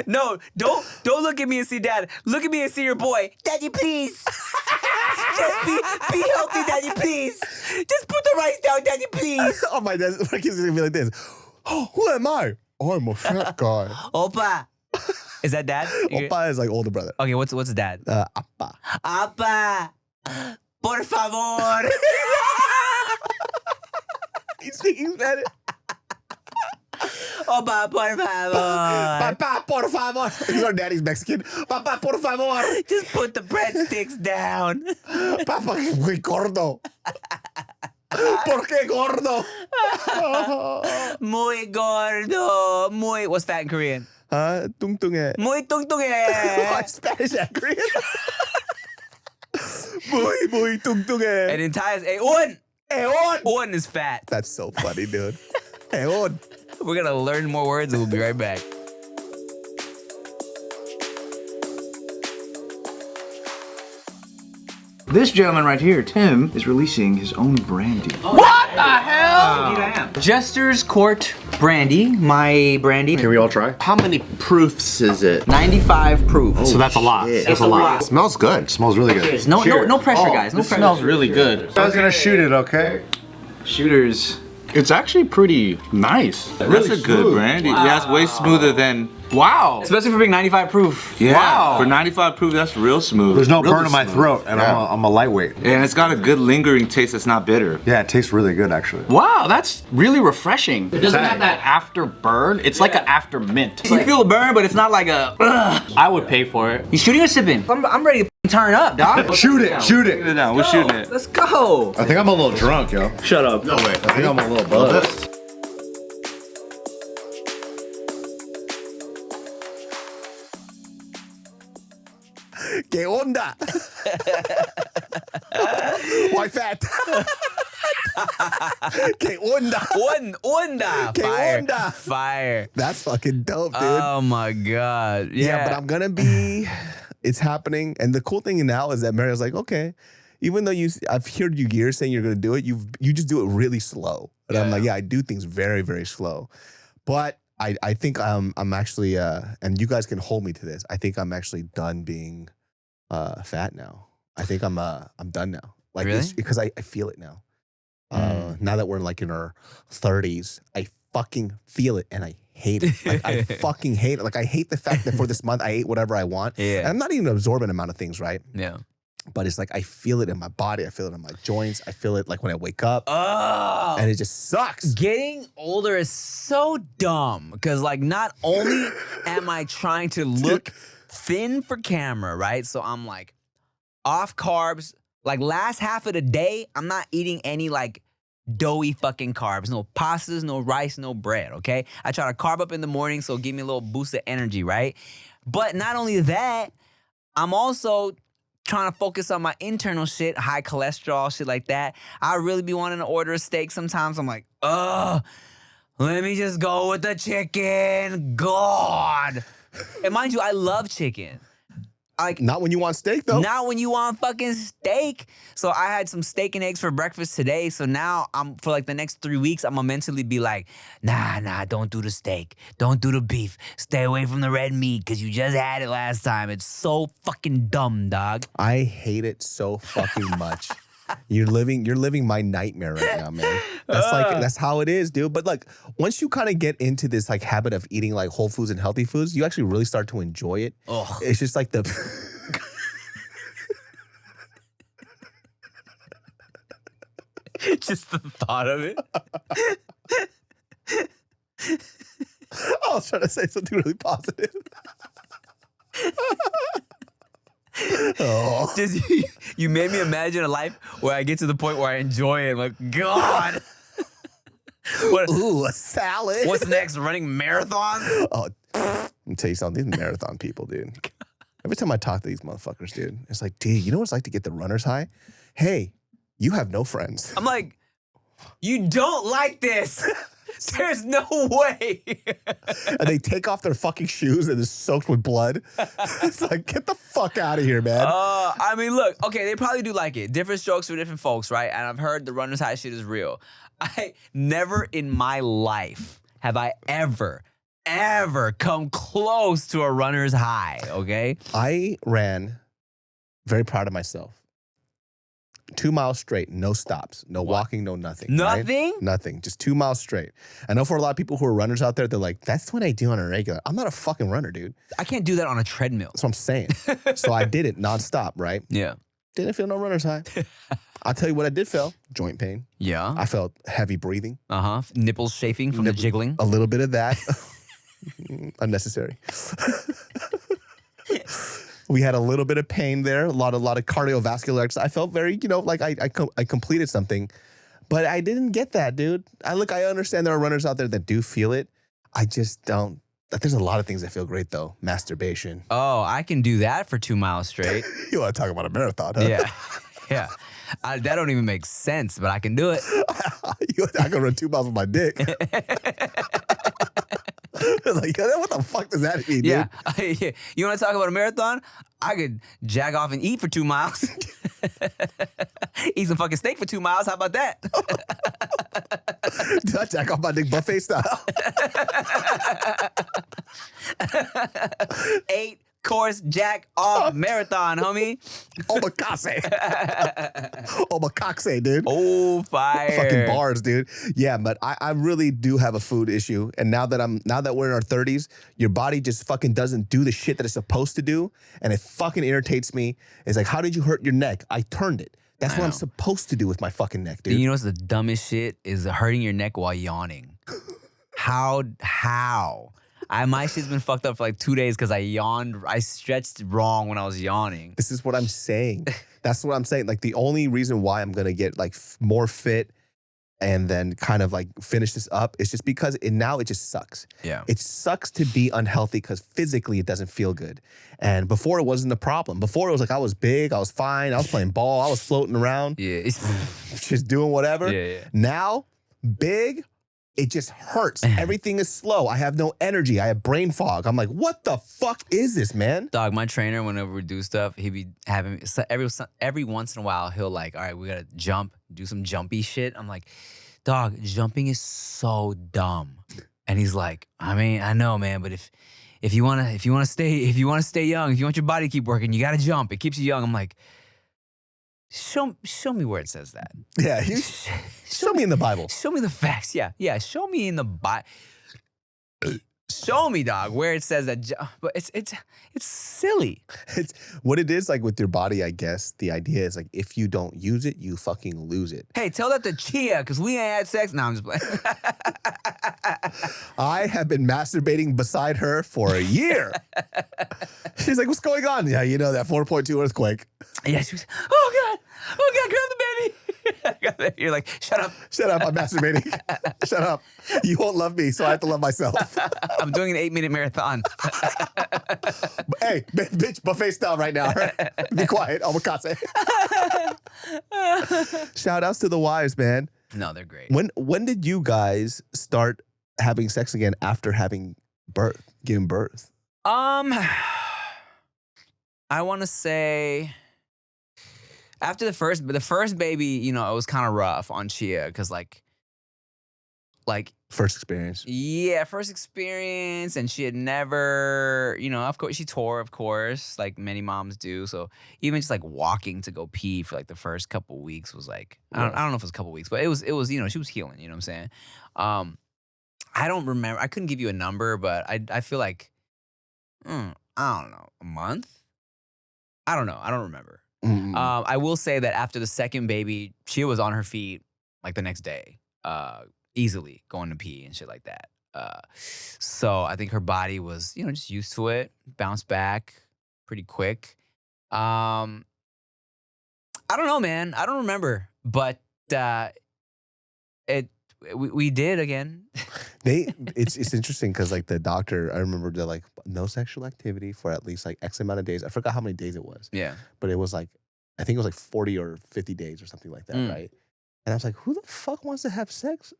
S2: No, don't look at me and see Dad. Look at me and see your boy. Daddy, please. Just be healthy, Daddy, please. Just put the rice down, Daddy, please.
S1: Oh my God, my kids are gonna be like this. Oh, who am I? I'm a fat guy.
S2: Opa. Is that Dad?
S1: Opa is like older brother.
S2: Okay, what's Dad?
S1: Appa.
S2: Appa. Por favor.
S1: He's speaking Spanish.
S2: Opa, por favor.
S1: Papa, por favor. He's our daddy's Mexican. Papa, por favor.
S2: Just put the breadsticks down.
S1: Papa, muy gordo. ¿Por qué gordo?
S2: Muy gordo. Muy, what's fat in Korean?
S1: Tungtunge.
S2: Muy tungtunge.
S1: Why Spanish and Korean? Muy tungtunge.
S2: And in Thai is eon.
S1: Eon.
S2: Eon is fat.
S1: That's so funny, dude. Eon.
S2: We're going to learn more words and we'll be right back.
S3: This gentleman right here, Tim, is releasing his own brandy.
S2: What the hell? Indeed I am. Jester's Court Brandy, my brandy.
S4: Can we all try? How many proofs is it?
S2: 95 proof.
S4: So that's a lot. That's a lot. It smells good. It smells really good.
S2: No pressure, guys. No pressure.
S3: Smells really good.
S4: I was gonna shoot it, okay?
S3: Shooters It's actually pretty nice. That's a good Brandy.
S2: Wow.
S3: Yeah, it's way smoother than. Wow.
S2: Especially for being 95 proof.
S3: Yeah.
S2: Wow.
S3: For 95 proof, that's real smooth.
S4: There's no
S3: Really
S4: burn in my
S3: smooth.
S4: throat, and I'm a lightweight.
S3: And it's got a good lingering taste that's not bitter.
S4: Yeah, it tastes really good, actually.
S3: Wow, that's really refreshing.
S5: It doesn't have that after burn. It's like an after mint.
S2: You feel the burn, but it's not like a.
S5: I would pay for it.
S2: You shooting or sipping? I'm ready to turn up, dog.
S4: Shoot it, shoot
S3: Put it
S4: it.
S3: down. We're shooting it.
S2: Let's go.
S4: I think I'm a little drunk, yo.
S5: Shut up.
S4: No way. I think I'm a little buzzed.
S1: ¿Qué onda? Why fat? ¿Qué onda?
S2: Onda.
S1: ¿Qué
S2: Fire.
S1: onda?
S2: Fire.
S1: That's fucking dope, dude.
S2: Oh my God.
S1: Yeah, but I'm gonna be. It's happening, and the cool thing now is that Mario's like, okay, even though I've heard you years saying you're gonna do it, you just do it really slow, and I'm like, yeah, I do things very, very slow, but I think I'm actually, and you guys can hold me to this. I think I'm actually done being fat now. I think I'm done now. Like,
S2: Really?
S1: it's because I feel it now. Now that we're like in our 30s, I fucking feel it, and I hate it. Like, I fucking hate it. Like, I hate the fact that for this month I ate whatever I want.
S2: Yeah.
S1: And I'm not even absorbing an amount of things, right?
S2: Yeah.
S1: But it's like I feel it in my body. I feel it in my joints. I feel it like when I wake up.
S2: Oh.
S1: And it just sucks.
S2: Getting older is so dumb because, like, not only am I trying to look thin for camera, right? So I'm like off carbs. Like, last half of the day, I'm not eating any like doughy fucking carbs. No pastas, no rice, no bread, okay? I try to carb up in the morning, so give me a little boost of energy, right? But not only that, I'm also trying to focus on my internal shit, high cholesterol, shit like that. I really be wanting to order a steak sometimes. I'm like, ugh, let me just go with the chicken. God. And mind you, I love chicken. Like,
S1: Not when you want steak, though.
S2: not when you want fucking steak. So I had some steak and eggs for breakfast today. So now for like the next 3 weeks, I'm gonna mentally be like, nah, don't do the steak. Don't do the beef. Stay away from the red meat because you just had it last time. It's so fucking dumb, dog.
S1: I hate it so fucking much. You're living my nightmare right now, man. That's how it is, dude. But like, once you kind of get into this like habit of eating like whole foods and healthy foods, you actually really start to enjoy it.
S2: Ugh.
S1: It's just like the
S2: Just the thought of it.
S1: I was trying to say something really positive. Oh.
S2: Just you made me imagine a life where I get to the point where I enjoy it. Like, God.
S1: Ooh, a salad.
S2: What's next? Running marathons?
S1: Oh, let me tell you something. These marathon people, dude. Every time I talk to these motherfuckers, dude, it's like, dude, you know what it's like to get the runner's high? Hey, you have no friends.
S2: I'm like, you don't like this. There's no way.
S1: And they take off their fucking shoes and it's soaked with blood. It's like, get the fuck out of here, man.
S2: I mean, look, okay, they probably do like it. Different strokes for different folks, right? And I've heard the runner's high shit is real. I never in my life have I ever come close to a runner's high, okay?
S1: I ran, very proud of myself, 2 miles straight, no stops, no walking, no nothing. right?
S2: Nothing?
S1: Nothing, just 2 miles straight. I know for a lot of people who are runners out there, they're like, that's what I do on a regular. I'm not a fucking runner, dude.
S2: I can't do that on a treadmill.
S1: That's what I'm saying. So I did it nonstop, right?
S2: Yeah.
S1: Didn't feel no runner's high. I'll tell you what I did feel. Joint pain.
S2: Yeah.
S1: I felt heavy breathing.
S2: Uh-huh. Nipples chafing from the jiggling.
S1: A little bit of that. Unnecessary. We had a little bit of pain there, a lot of cardiovascular exercise. I felt very, like I completed something, but I didn't get that, dude. I understand there are runners out there that do feel it. I just don't. There's a lot of things that feel great though. Masturbation.
S2: Oh, I can do that for 2 miles straight.
S1: You want to talk about a marathon, huh?
S2: Yeah. Yeah. That don't even make sense, but I can do it.
S1: I can run 2 miles with my dick. Like, what the fuck does that mean, dude?
S2: Yeah. Yeah. You want to talk about a marathon? I could jack off and eat for 2 miles. Eat some fucking steak for 2 miles. How about that?
S1: Did I jack off my dick buffet style?
S2: 8 course jack off marathon, homie.
S1: Omakase. Omakase, dude.
S2: Oh, fire.
S1: Fucking bars, dude. Yeah, but I really do have a food issue. And now that we're in our 30s, your body just fucking doesn't do the shit that it's supposed to do. And it fucking irritates me. It's like, how did you hurt your neck? I turned it. That's what I'm supposed to do with my fucking neck, dude.
S2: You know what's the dumbest shit is hurting your neck while yawning. How? My shit's been fucked up for like 2 days because I yawned. I stretched wrong when I was yawning.
S1: This is what I'm saying. That's what I'm saying. Like the only reason why I'm gonna get like more fit and then kind of like finish this up is just because now it just sucks.
S2: Yeah.
S1: It sucks to be unhealthy because physically it doesn't feel good. And before it wasn't a problem. Before it was like I was big, I was fine, I was playing ball, I was floating around.
S2: Yeah.
S1: Just doing whatever.
S2: Yeah.
S1: Now, big, it just hurts. Everything is slow. I have no energy. I have brain fog. I'm like, what the fuck is this, man?
S2: Dog, my trainer, whenever we do stuff, he be having every once in a while, he'll like, all right, we gotta jump, do some jumpy shit. I'm like, dog, jumping is so dumb. And he's like, I mean, I know, man, but if you wanna stay young, if you want your body to keep working, you gotta jump. It keeps you young. I'm like, show me where it says that.
S1: Yeah, show me in the Bible.
S2: Show me the facts. Yeah. Show me in the Bible. Show me, dog, where it says that. But it's silly.
S1: It's what it is like with your body, I guess. The idea is like if you don't use it, you fucking lose it.
S2: Hey, tell that to Chia, because we ain't had sex. No, I'm just playing.
S1: I have been masturbating beside her for a year. She's like, what's going on? Yeah, you know that 4.2 earthquake.
S2: Yeah, she was, oh God, grab the baby. You're like, shut up.
S1: Shut up, I'm masturbating. Shut up. You won't love me, so I have to love myself.
S2: I'm doing an 8-minute marathon.
S1: Hey, bitch, buffet style right now. Be quiet, omakase. Shout outs to the wives, man.
S2: No, they're great.
S1: When did you guys start having sex again after giving birth?
S2: I want to say after the first baby, you know, it was kind of rough on Chia because like
S1: First experience.
S2: yeah, first experience, and she had never, you know, of course she tore, of course, like many moms do. So even just like walking to go pee for like the first couple weeks was like I don't know if it was a couple weeks, but it was you know, she was healing. You know what I'm saying? I don't remember. I couldn't give you a number, but I feel like I don't know, a month. I don't know. I don't remember.
S1: Mm.
S2: I will say that after the second baby, she was on her feet like the next day, easily going to pee and shit like that. So I think her body was, you know, just used to it, bounced back pretty quick. I don't know, man. I don't remember, but we did again.
S1: It's interesting because like the doctor, I remember they're like no sexual activity for at least like X amount of days. I forgot how many days it was.
S2: Yeah.
S1: But it was like, I think it was like 40 or 50 days or something like that, right? And I was like, who the fuck wants to have sex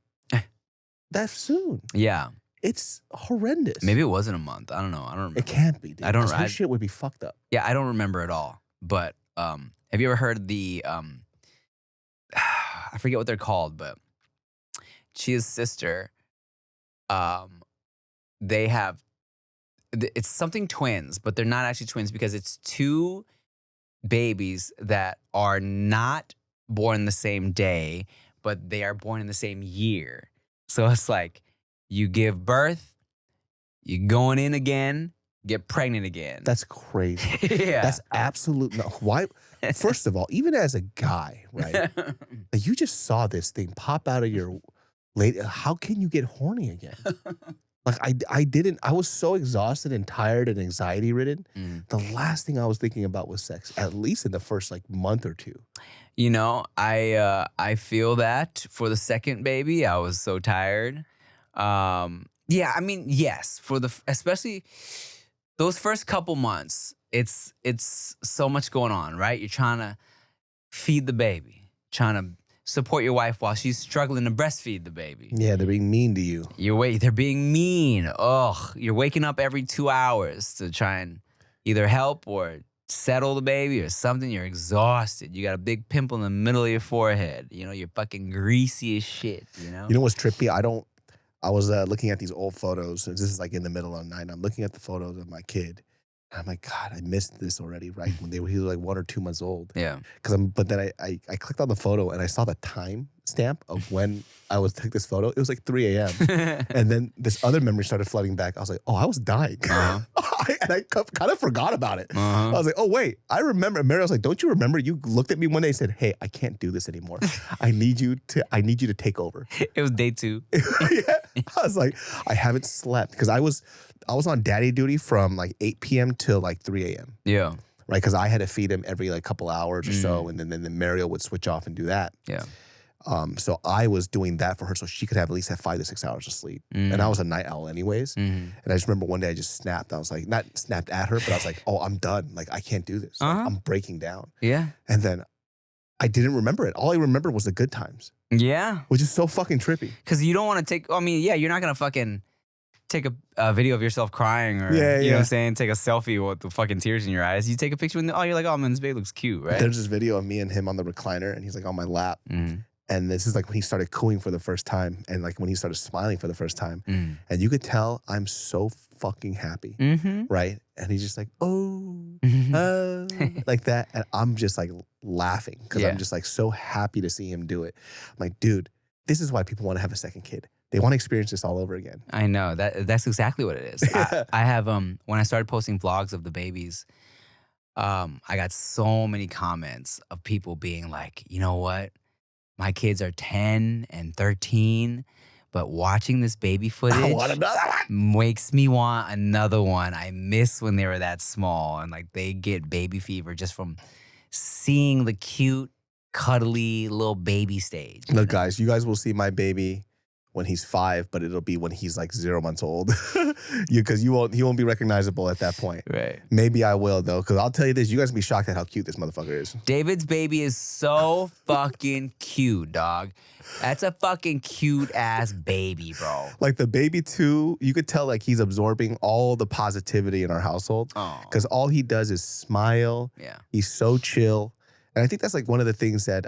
S1: that soon?
S2: Yeah.
S1: It's horrendous.
S2: Maybe it wasn't a month. I don't know. I don't remember.
S1: It can't be, dude.
S2: I don't-
S1: 'Cause her
S2: I-
S1: shit would be fucked up.
S2: Yeah, I don't remember at all. But have you ever heard the I forget what they're called, but Chia's sister, they have it's something twins, but they're not actually twins because it's two babies that are not born the same day, but they are born in the same year. So it's like you give birth, you're going in again, get pregnant again.
S1: That's crazy.
S2: yeah.
S1: That's absolute no. Why? First of all, even as a guy, right? Like, you just saw this thing pop out of your lady. How can you get horny again? Like I didn't. I was so exhausted and tired and anxiety ridden. The last thing I was thinking about was sex. At least in the first like month or two.
S2: You know, I feel that for the second baby, I was so tired. Yeah, I mean, yes, especially those first couple months, it's so much going on, right? You're trying to feed the baby, trying to support your wife while she's struggling to breastfeed the baby.
S1: Yeah, they're being mean to you.
S2: They're being mean. Ugh, you're waking up every 2 hours to try and either help or settle the baby or something. You're exhausted. You got a big pimple in the middle of your forehead. You know, you're fucking greasy as shit, you know?
S1: You know what's trippy? I was looking at these old photos. This is like in the middle of the night. I'm looking at the photos of my kid. I'm like, God, I missed this already, right? When he was like 1 or 2 months old.
S2: Yeah.
S1: But then I clicked on the photo and I saw the time stamp of when I was taking this photo. It was like 3 a.m. And then this other memory started flooding back. I was like, oh, I was dying. And I kind of forgot about it. I was like, oh, wait, I remember. And Mary was like, don't you remember? You looked at me one day and said, hey, I can't do this anymore. I need you to take over.
S2: It was day 2.
S1: Yeah. I was like, I haven't slept because I was on daddy duty from like 8 p.m. till like 3 a.m.
S2: Yeah.
S1: Right, because I had to feed him every like couple hours or so, and then Mariel would switch off and do that.
S2: Yeah.
S1: So I was doing that for her so she could at least have 5 to 6 hours of sleep. And I was a night owl anyways. And I just remember one day I just snapped. I was like, not snapped at her, but I was like, oh, I'm done. Like, I can't do this. Like, I'm breaking down.
S2: Yeah.
S1: And then I didn't remember it. All I remember was the good times.
S2: Yeah.
S1: Which is so fucking trippy.
S2: Because you don't want to take, I mean, yeah, you're not going to fucking take a video of yourself crying or, you know what I'm saying, take a selfie with the fucking tears in your eyes. You take a picture and, you're like, oh, man, this baby looks cute, right?
S1: There's this video of me and him on the recliner, and he's like on my lap. And this is like when he started cooing for the first time and like when he started smiling for the first time. And you could tell I'm so fucking happy, right? And he's just like, like that. And I'm just like laughing because I'm just like so happy to see him do it. I'm like, dude, this is why people want to have a second kid. They want to experience this all over again.
S2: I know. That's exactly what it is. I have, when I started posting vlogs of the babies, I got so many comments of people being like, you know what? My kids are 10 and 13, but watching this baby footage
S1: I want another one.
S2: makes me want another one. I miss when they were that small and like they get baby fever just from seeing the cute, cuddly little baby stage.
S1: Look, guys, you guys will see my baby when he's 5, but it'll be when he's like 0 months old. Because he won't be recognizable at that point.
S2: Right.
S1: Maybe I will though, because I'll tell you this, you guys will be shocked at how cute this motherfucker is.
S2: David's baby is so fucking cute, dog. That's a fucking cute ass baby, bro.
S1: Like the baby too, you could tell like he's absorbing all the positivity in our household. Because all he does is smile.
S2: Yeah.
S1: He's so chill. And I think that's like one of the things that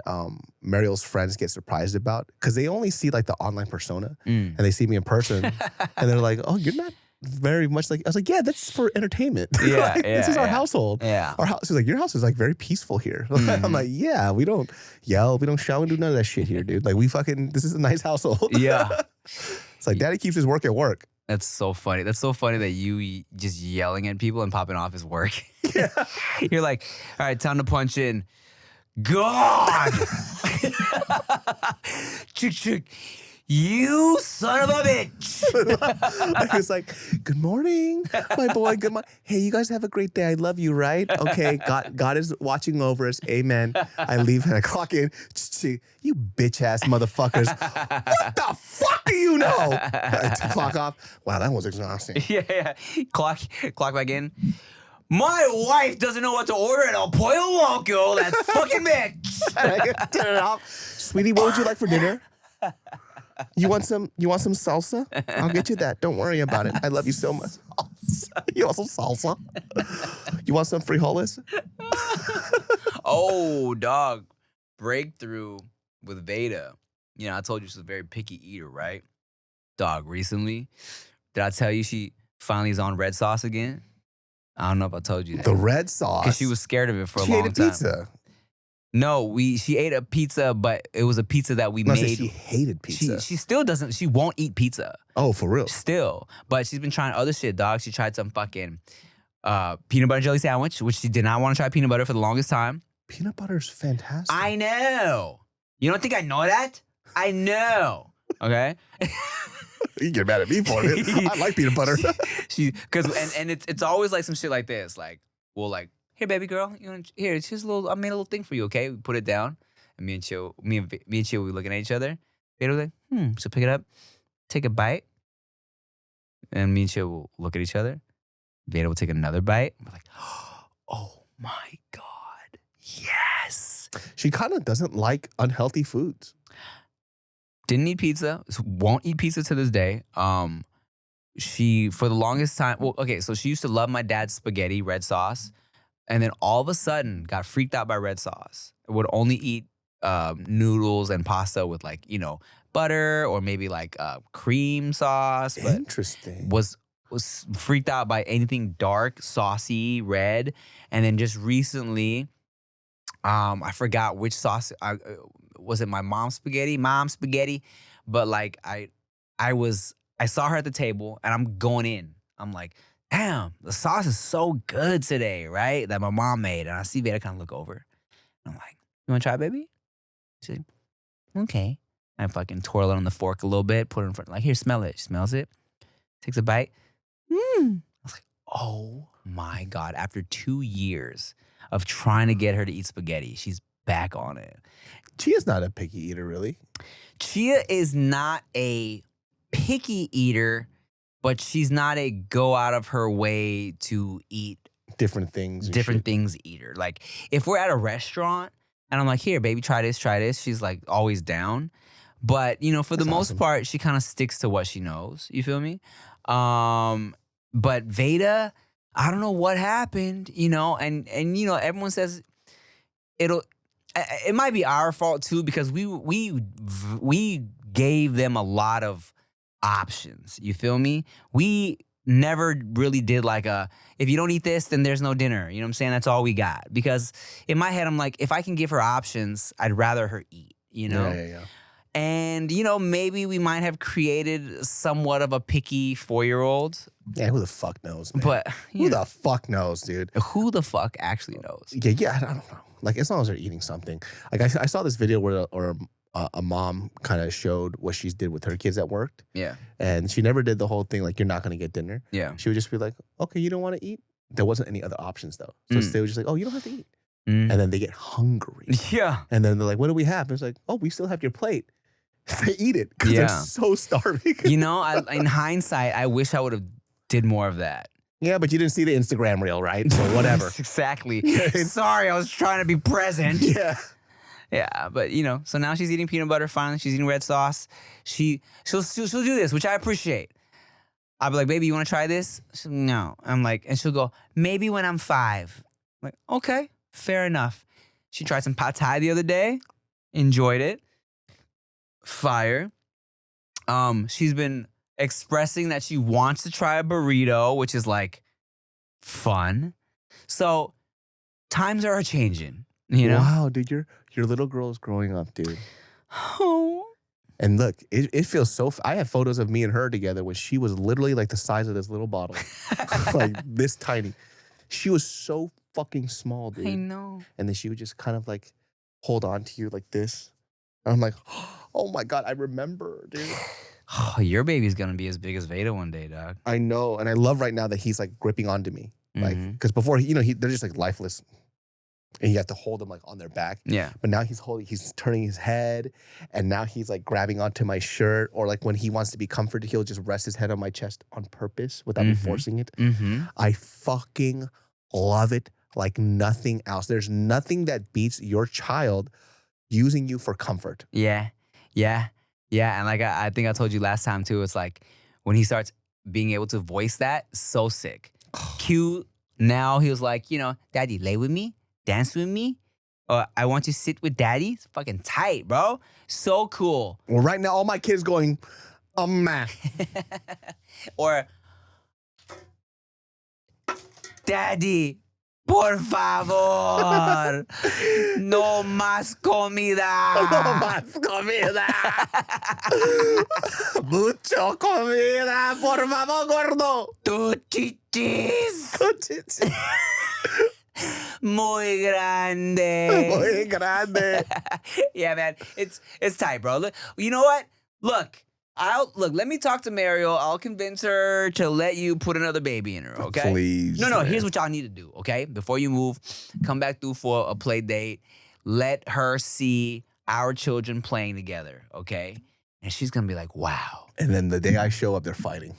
S1: Mariel's friends get surprised about because they only see like the online persona and they see me in person and they're like, oh, you're not very much like, I was like, yeah, that's for entertainment.
S2: Yeah,
S1: like, this is our household.
S2: Yeah.
S1: Our house is like, your house is like very peaceful here. I'm like, yeah, we don't yell, we don't shout, we do none of that shit here, dude. Like this is a nice household.
S2: Yeah.
S1: It's like daddy keeps his work at work.
S2: That's so funny. That's so funny that you just yelling at people and popping off his work.
S1: Yeah.
S2: You're like, all right, time to punch in. God! Chick, chick. You son of a bitch!
S1: I was like, good morning, my boy. Good morning. Hey, you guys have a great day. I love you, right? Okay, God is watching over us. Amen. I leave and I clock in. You bitch ass motherfuckers. What the fuck do you know? Clock off. Wow, that was exhausting.
S2: Yeah. Clock back in. My wife doesn't know what to order at El Pollo Loco. That fucking bitch.
S1: Turn it off. Sweetie, what would you like for dinner? You want some salsa? I'll get you that. Don't worry about it. I love you so much. You want some salsa? You want some frijoles?
S2: Oh, dog. Breakthrough with Veda. You know, I told you she's a very picky eater, right? Dog, recently, did I tell you she finally is on red sauce again? I don't know if I told you that.
S1: The red sauce?
S2: Because she was scared of it for a long time.
S1: She ate a pizza.
S2: No, she ate a pizza, but it was a pizza that we made.
S1: She hated pizza.
S2: She still doesn't. She won't eat pizza.
S1: Oh, for real?
S2: Still. But she's been trying other shit, dog. She tried some fucking peanut butter jelly sandwich, which she did not want to try peanut butter for the longest time.
S1: Peanut butter's fantastic.
S2: I know. You don't think I know that? I know. Okay?
S1: You get mad at me for it. I like peanut butter.
S2: It's always like some shit like this. Like, we'll like, here, baby girl, here's a little. I made a little thing for you. Okay, we put it down, and me and Chill, we looking at each other. They were like, So pick it up, take a bite, and me and Chill will look at each other. Veda will take another bite. We're like, oh my god, yes.
S1: She kind of doesn't like unhealthy foods.
S2: Didn't eat pizza. Won't eat pizza to this day. She, for the longest time, so she used to love my dad's spaghetti, red sauce. And then all of a sudden got freaked out by red sauce. Would only eat noodles and pasta with like, butter or maybe like cream sauce. But
S1: interesting.
S2: Was was freaked out by anything dark, saucy, red. And then just recently, I forgot which sauce. Was it my mom's spaghetti? Mom's spaghetti. But like I saw her at the table and I'm going in. I'm like, damn, the sauce is so good today, right? That my mom made. And I see Veda kind of look over. I'm like, you want to try it, baby? She's like, okay. I fucking twirl it on the fork a little bit, put it in front, like, here, smell it. She smells it, takes a bite. I was like, oh my God. After 2 years of trying to get her to eat spaghetti, she's back on it.
S1: Chia's not a picky eater, really.
S2: Chia is not a picky eater, but she's not a go out of her way to eat
S1: Different things. and
S2: different
S1: shit.
S2: things eater. Like if we're at a restaurant and I'm like, here, baby, try this, she's like always down. But you know, for the
S1: That's
S2: most
S1: awesome.
S2: part, she kind of sticks to what she knows. You feel me? But Veda, I don't know what happened, you know, and you know, everyone says it might be our fault too, because we gave them a lot of options. You feel me? We never really did like if you don't eat this, then there's no dinner. You know what I'm saying? That's all we got. Because in my head, I'm like, if I can give her options, I'd rather her eat, you know?
S1: Yeah.
S2: And, you know, maybe we might have created somewhat of a picky 4-year-old.
S1: Yeah, who the fuck knows, man?
S2: But
S1: who the fuck knows, dude?
S2: who the fuck actually knows?
S1: Yeah, I don't know. Like, as long as they're eating something. Like, I saw this video where a mom kind of showed what she did with her kids that worked.
S2: Yeah.
S1: And she never did the whole thing, like, you're not going to get dinner.
S2: Yeah.
S1: She would just be like, okay, you don't want to eat? There wasn't any other options, though. So they were just like, oh, you don't have to eat.
S2: Mm.
S1: And then they get hungry.
S2: Yeah.
S1: And then they're like, what do we have? And it's like, oh, we still have your plate. They eat it because they're
S2: Yeah.
S1: so starving.
S2: You know, in hindsight, I wish I would have did more of that.
S1: Yeah, but you didn't see the Instagram reel, right? So whatever.
S2: Exactly.
S1: Yeah.
S2: Sorry, I was trying to be present.
S1: Yeah.
S2: Yeah, but you know, so now she's eating peanut butter. Finally, she's eating red sauce. She'll do this, which I appreciate. I'll be like, baby, you want to try this? She'll, no. I'm like, and she'll go, maybe when I'm 5. I'm like, okay, fair enough. She tried some pad thai the other day, enjoyed it. Fire. She's been expressing that she wants to try a burrito, which is like fun. So times are changing, you know?
S1: Wow, dude, your little girl is growing up, dude.
S2: Oh.
S1: And look, it feels so. I have photos of me and her together when she was literally like the size of this little bottle, like this tiny. She was so fucking small, dude.
S2: I know.
S1: And then she would just kind of like hold on to you like this. And I'm like, oh my God, I remember, dude.
S2: Oh, your baby's gonna be as big as Veda one day, dog.
S1: I know. And I love right now that he's like gripping onto me. Like,
S2: Mhm.
S1: because before, they're just like lifeless. And you have to hold them like on their back.
S2: Yeah.
S1: But now he's turning his head. And now he's like grabbing onto my shirt. Or like when he wants to be comforted, he'll just rest his head on my chest on purpose without me forcing it.
S2: Mm-hmm.
S1: I fucking love it like nothing else. There's nothing that beats your child using you for comfort.
S2: Yeah. And like I think I told you last time too, it's like when he starts being able to voice that, so sick. Q, now he was like, you know, daddy, lay with me, dance with me. Or I want you to sit with daddy. It's fucking tight, bro. So cool.
S1: Well, right now, all my kids going, man.
S2: Or, daddy, por favor, no más comida.
S1: No más comida. Mucho comida, por favor, gordo.
S2: Tu chichis. Muy grande.
S1: Muy grande.
S2: Yeah, man. It's tight, bro. Look, you know what? Look, let me talk to Mario. I'll convince her to let you put another baby in her, okay?
S1: Please.
S2: No,
S1: man.
S2: here's what y'all need to do, okay? Before you move, come back through for a play date. Let her see our children playing together, okay? And she's gonna be like, wow.
S1: And then the day I show up, they're fighting.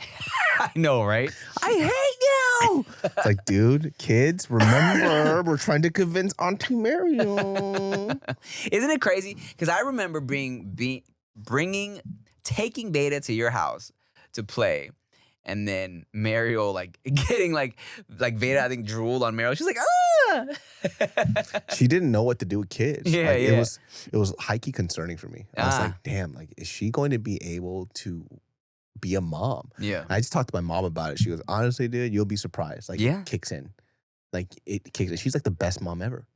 S2: I know, right?
S1: I hate you. It's like, dude, kids, remember, we're trying to convince Auntie Mario.
S2: Isn't it crazy? Because I remember taking Beta to your house to play, and then Mario like getting like Beta, I think, drooled on Mario. She's like, ah.
S1: She didn't know what to do with kids.
S2: Yeah,
S1: Like,
S2: yeah.
S1: It was high-key concerning for me. I was like, damn, like, is she going to be able to be a mom.
S2: Yeah.
S1: I just talked to my mom about it. She goes, honestly, dude, you'll be surprised. Like,
S2: Yeah.
S1: it kicks in. Like, it kicks in. She's like the best mom ever.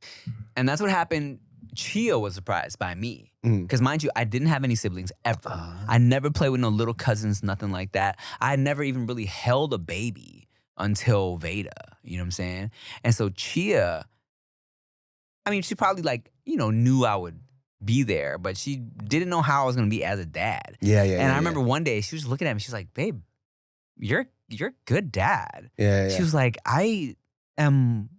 S2: And that's what happened. Chia was surprised by me.
S1: Mm.
S2: Because mind you, I didn't have any siblings ever. I never played with no little cousins, nothing like that. I never even really held a baby until Veda. You know what I'm saying? And so Chia, I mean, she probably like, knew I would be there, but she didn't know how I was going to be as a dad.
S1: Yeah.
S2: And I remember one day she was looking at me. She's like, babe, you're a good dad.
S1: Yeah.
S2: She was like, I am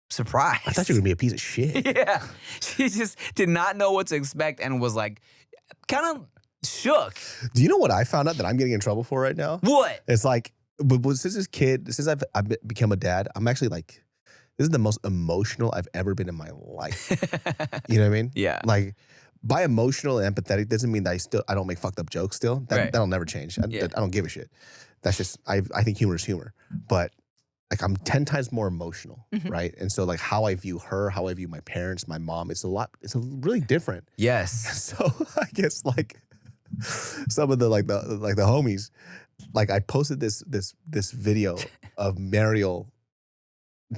S2: surprised.
S1: I thought you were going to be a piece of shit.
S2: Yeah. She just did not know what to expect and was like kind of shook.
S1: Do you know what I found out that I'm getting in trouble for right now?
S2: What?
S1: It's like, since I've become a dad, I'm actually like, this is the most emotional I've ever been in my life. You know what I mean?
S2: Yeah.
S1: Like, by emotional and empathetic doesn't mean that I don't make fucked up jokes still. That'll never change. I don't give a shit. That's just, I think humor is humor. But like, I'm 10 times more emotional, right? And so like how I view her, how I view my parents, my mom, it's really different.
S2: Yes.
S1: So I guess like some of the homies, like I posted this video of Mariel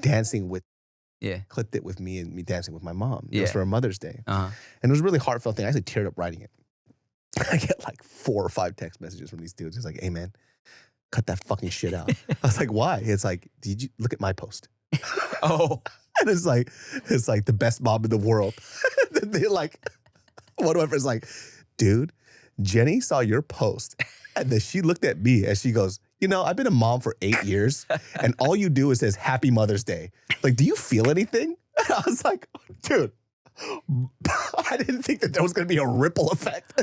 S1: dancing with, clipped it with me and me dancing with my mom. It was for a Mother's Day. And it was a really heartfelt thing. I actually teared up writing it. I get like 4 or 5 text messages from these dudes. It's like, hey man, cut that fucking shit out. I was like, why? It's like, did you look at my post?
S2: Oh.
S1: And it's like the best mom in the world. They're like, one of my friends like, dude, Jenny saw your post. And then she looked at me and she goes, I've been a mom for 8 years and all you do is says Happy Mother's Day. Like, do you feel anything? And I was like, dude, I didn't think that there was going to be a ripple effect,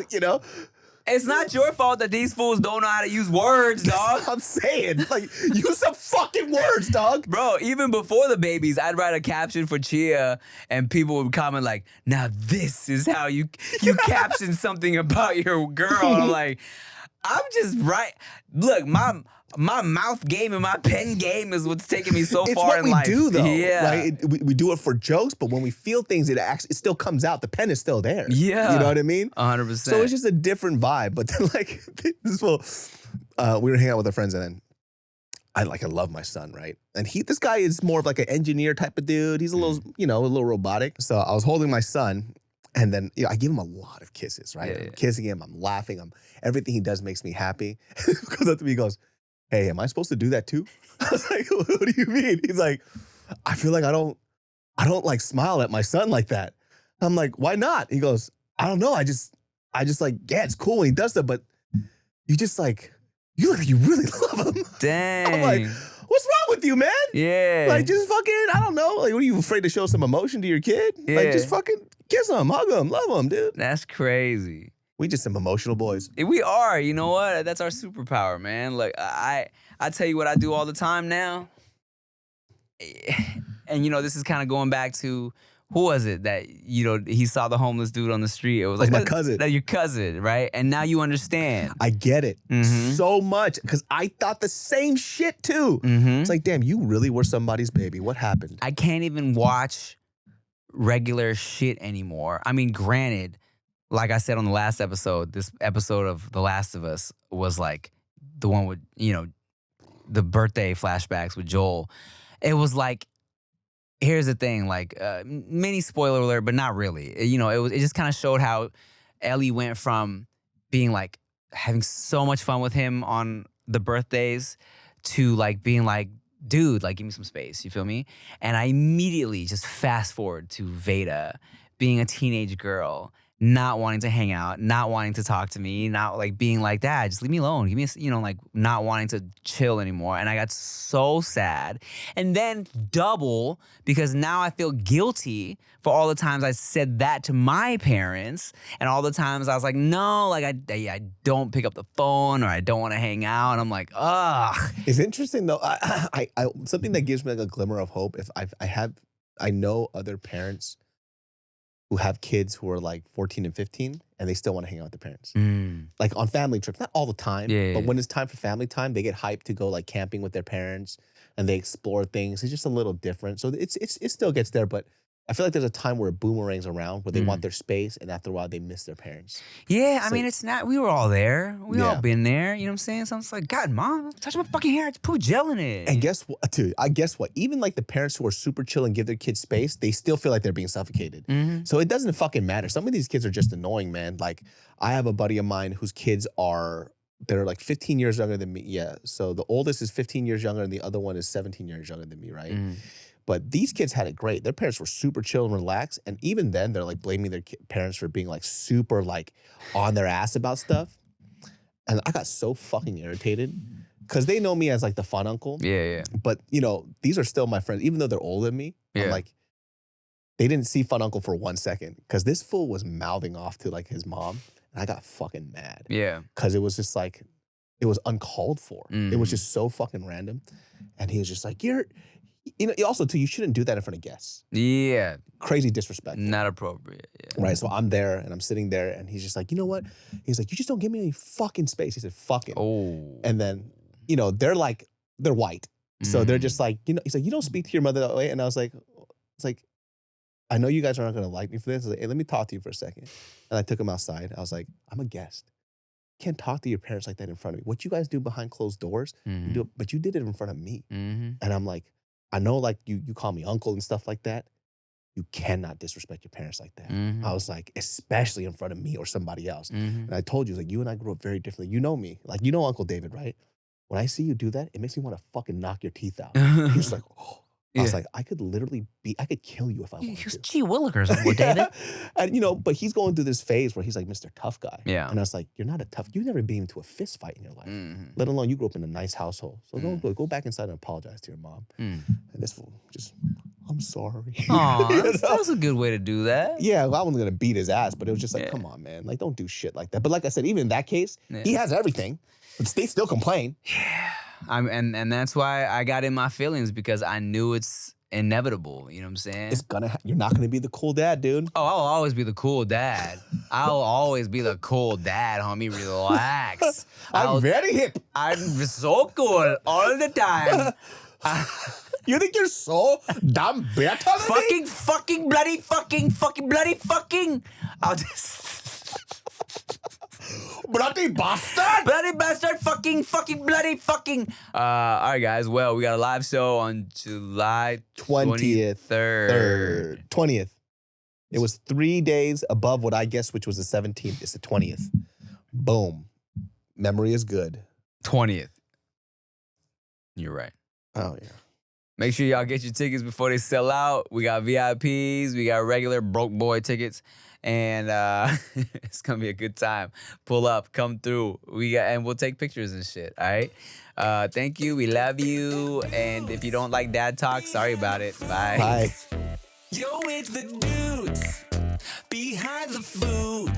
S2: It's not your fault that these fools don't know how to use words, dog.
S1: I'm saying, like, use some fucking words, dog.
S2: Bro, even before the babies, I'd write a caption for Chia and people would comment like, now this is how you caption something about your girl. And I'm like, I'm just right. Look, my mouth game and my pen game is what's taking me so far in life.
S1: It's what we do, though.
S2: Yeah.
S1: Right? We do it for jokes, but when we feel things, it still comes out. The pen is still there.
S2: Yeah.
S1: You know what I mean?
S2: 100%.
S1: So it's just a different vibe. But then, like, we were hanging out with our friends, and then I love my son, right? And this guy is more of like an engineer type of dude. He's a little, a little robotic. So I was holding my son, and then I give him a lot of kisses, right? I'm kissing him, I'm laughing, everything he does makes me happy. He goes up to me, he goes, hey, am I supposed to do that too? I was like, what do you mean? He's like, I feel like I don't like smile at my son like that. I'm like, why not? He goes, I don't know. I just like, yeah, it's cool when he does that, but you just like, you look like you really love him.
S2: Dang.
S1: I'm like, what's wrong with you, man?
S2: Yeah.
S1: Like, just fucking, I don't know. Like, what are you afraid to show some emotion to your kid?
S2: Yeah.
S1: Like, just fucking kiss him, hug him, love him, dude.
S2: That's crazy.
S1: We just some emotional boys.
S2: We are, you know what? That's our superpower, man. Like I tell you what I do all the time now. And this is kind of going back to who was it that he saw the homeless dude on the street? It was like
S1: my cousin.
S2: That your cousin, right? And now you understand.
S1: I get it so much because I thought the same shit too. It's like, damn, you really were somebody's baby. What happened?
S2: I can't even watch regular shit anymore. I mean, granted, like I said on the last episode, this episode of The Last of Us was like the one with, the birthday flashbacks with Joel. It was like, here's the thing, like mini spoiler alert, but not really. It just kind of showed how Ellie went from being like having so much fun with him on the birthdays to like being like, dude, like give me some space, you feel me? And I immediately just fast forward to Veda being a teenage girl, not wanting to hang out, not wanting to talk to me, not like being like, Dad, just leave me alone. Give me like not wanting to chill anymore. And I got so sad. And then double, because now I feel guilty for all the times I said that to my parents and all the times I was like, no, like I don't pick up the phone or I don't want to hang out. And I'm like, ugh.
S1: It's interesting though. I something that gives me like a glimmer of hope. If I know other parents who have kids who are like 14 and 15 and they still want to hang out with their parents. Like on family trips, not all the time, but when it's time for family time, they get hyped to go like camping with their parents and they explore things. It's just a little different. So it still gets there, but I feel like there's a time where it boomerangs around where they want their space, and after a while they miss their parents.
S2: Yeah, I mean, it's not. We were all there. We all
S1: Yeah.
S2: been there. You know what I'm saying? So I'm just like, God, mom, touch my fucking hair. It's put gel in it.
S1: And guess what, dude? I guess what? Even like the parents who are super chill and give their kids space, they still feel like they're being suffocated. So it doesn't fucking matter. Some of these kids are just annoying, man. Like I have a buddy of mine whose kids they're like 15 years younger than me. Yeah. So the oldest is 15 years younger, and the other one is 17 years younger than me, right? But these kids had it great. Their parents were super chill and relaxed. And even then, they're like blaming their parents for being like super like on their ass about stuff. And I got so fucking irritated because they know me as like the fun uncle.
S2: Yeah.
S1: But, you know, these are still my friends. Even though they're older than me, I'm
S2: Yeah.
S1: like, they didn't see fun uncle for 1 second because this fool was mouthing off to like his mom. And I got fucking mad.
S2: Yeah.
S1: Because it was just like, it was uncalled for. It was just so fucking random. And he was just like, you know, also too, you shouldn't do that in front of guests.
S2: Yeah.
S1: Crazy disrespectful.
S2: Not appropriate. Yeah.
S1: Right, so I'm there and I'm sitting there and he's just like, you know what? He's like, you just don't give me any fucking space. He said, fucking.
S2: Oh.
S1: And then, you know, they're white. So they're just like, you know, he's like, you don't speak to your mother that way. And I was like, I know you guys are not gonna like me for this. I was like, hey, let me talk to you for a second. And I took him outside. I was like, I'm a guest. Can't talk to your parents like that in front of me. What you guys do behind closed doors, you do it, but you did it in front of me. And I'm like, I know like you call me uncle and stuff like that. You cannot disrespect your parents like that. I was like, especially in front of me or somebody else. And I told you, like, you and I grew up very differently. You know me. Like, you know Uncle David, right? When I see you do that, it makes me want to fucking knock your teeth out. He's like, oh. I was like, I could kill you if I wanted
S2: He was
S1: to.
S2: G. Willikers, Uncle David.
S1: And, you know, but he's going through this phase where he's like Mr. Tough Guy.
S2: Yeah.
S1: And I was like, you're not a tough, you've never been into a fist fight in your life, let alone you grew up in a nice household. So go back inside and apologize to your mom. And this fool just, I'm sorry.
S2: Aw,
S1: You know?
S2: that was a good way to do that.
S1: Yeah, well, I wasn't gonna beat his ass, but it was just like, come on, man. Like, don't do shit like that. But like I said, even in that case, he has everything, but they still complain.
S2: And that's why I got in my feelings because I knew it's inevitable. You know what I'm saying?
S1: You're not gonna be the cool dad, dude.
S2: Oh, I'll always be the cool dad. I'll always be the cool dad, homie. Relax.
S1: I'm very hip.
S2: I'm so cool all the time.
S1: You think you're so damn better than me?
S2: Fucking, bloody, bloody, fucking. I'll just...
S1: Bloody bastard!
S2: Bloody bastard, fucking, bloody, fucking. All right, guys. Well, we got a live show on July 23rd.
S1: 20th. It was 3 days above what I guessed, which was the 17th. It's the 20th. Boom. Memory is good.
S2: 20th. You're right.
S1: Oh, yeah.
S2: Make sure y'all get your tickets before they sell out. We got VIPs. We got regular broke boy tickets. And it's gonna be a good time. Pull up, come through. And we'll take pictures and shit. All right. Thank you. We love you. And if you don't like dad talk, sorry about it. Bye.
S1: Bye.
S6: Yo, it's the dudes behind the food.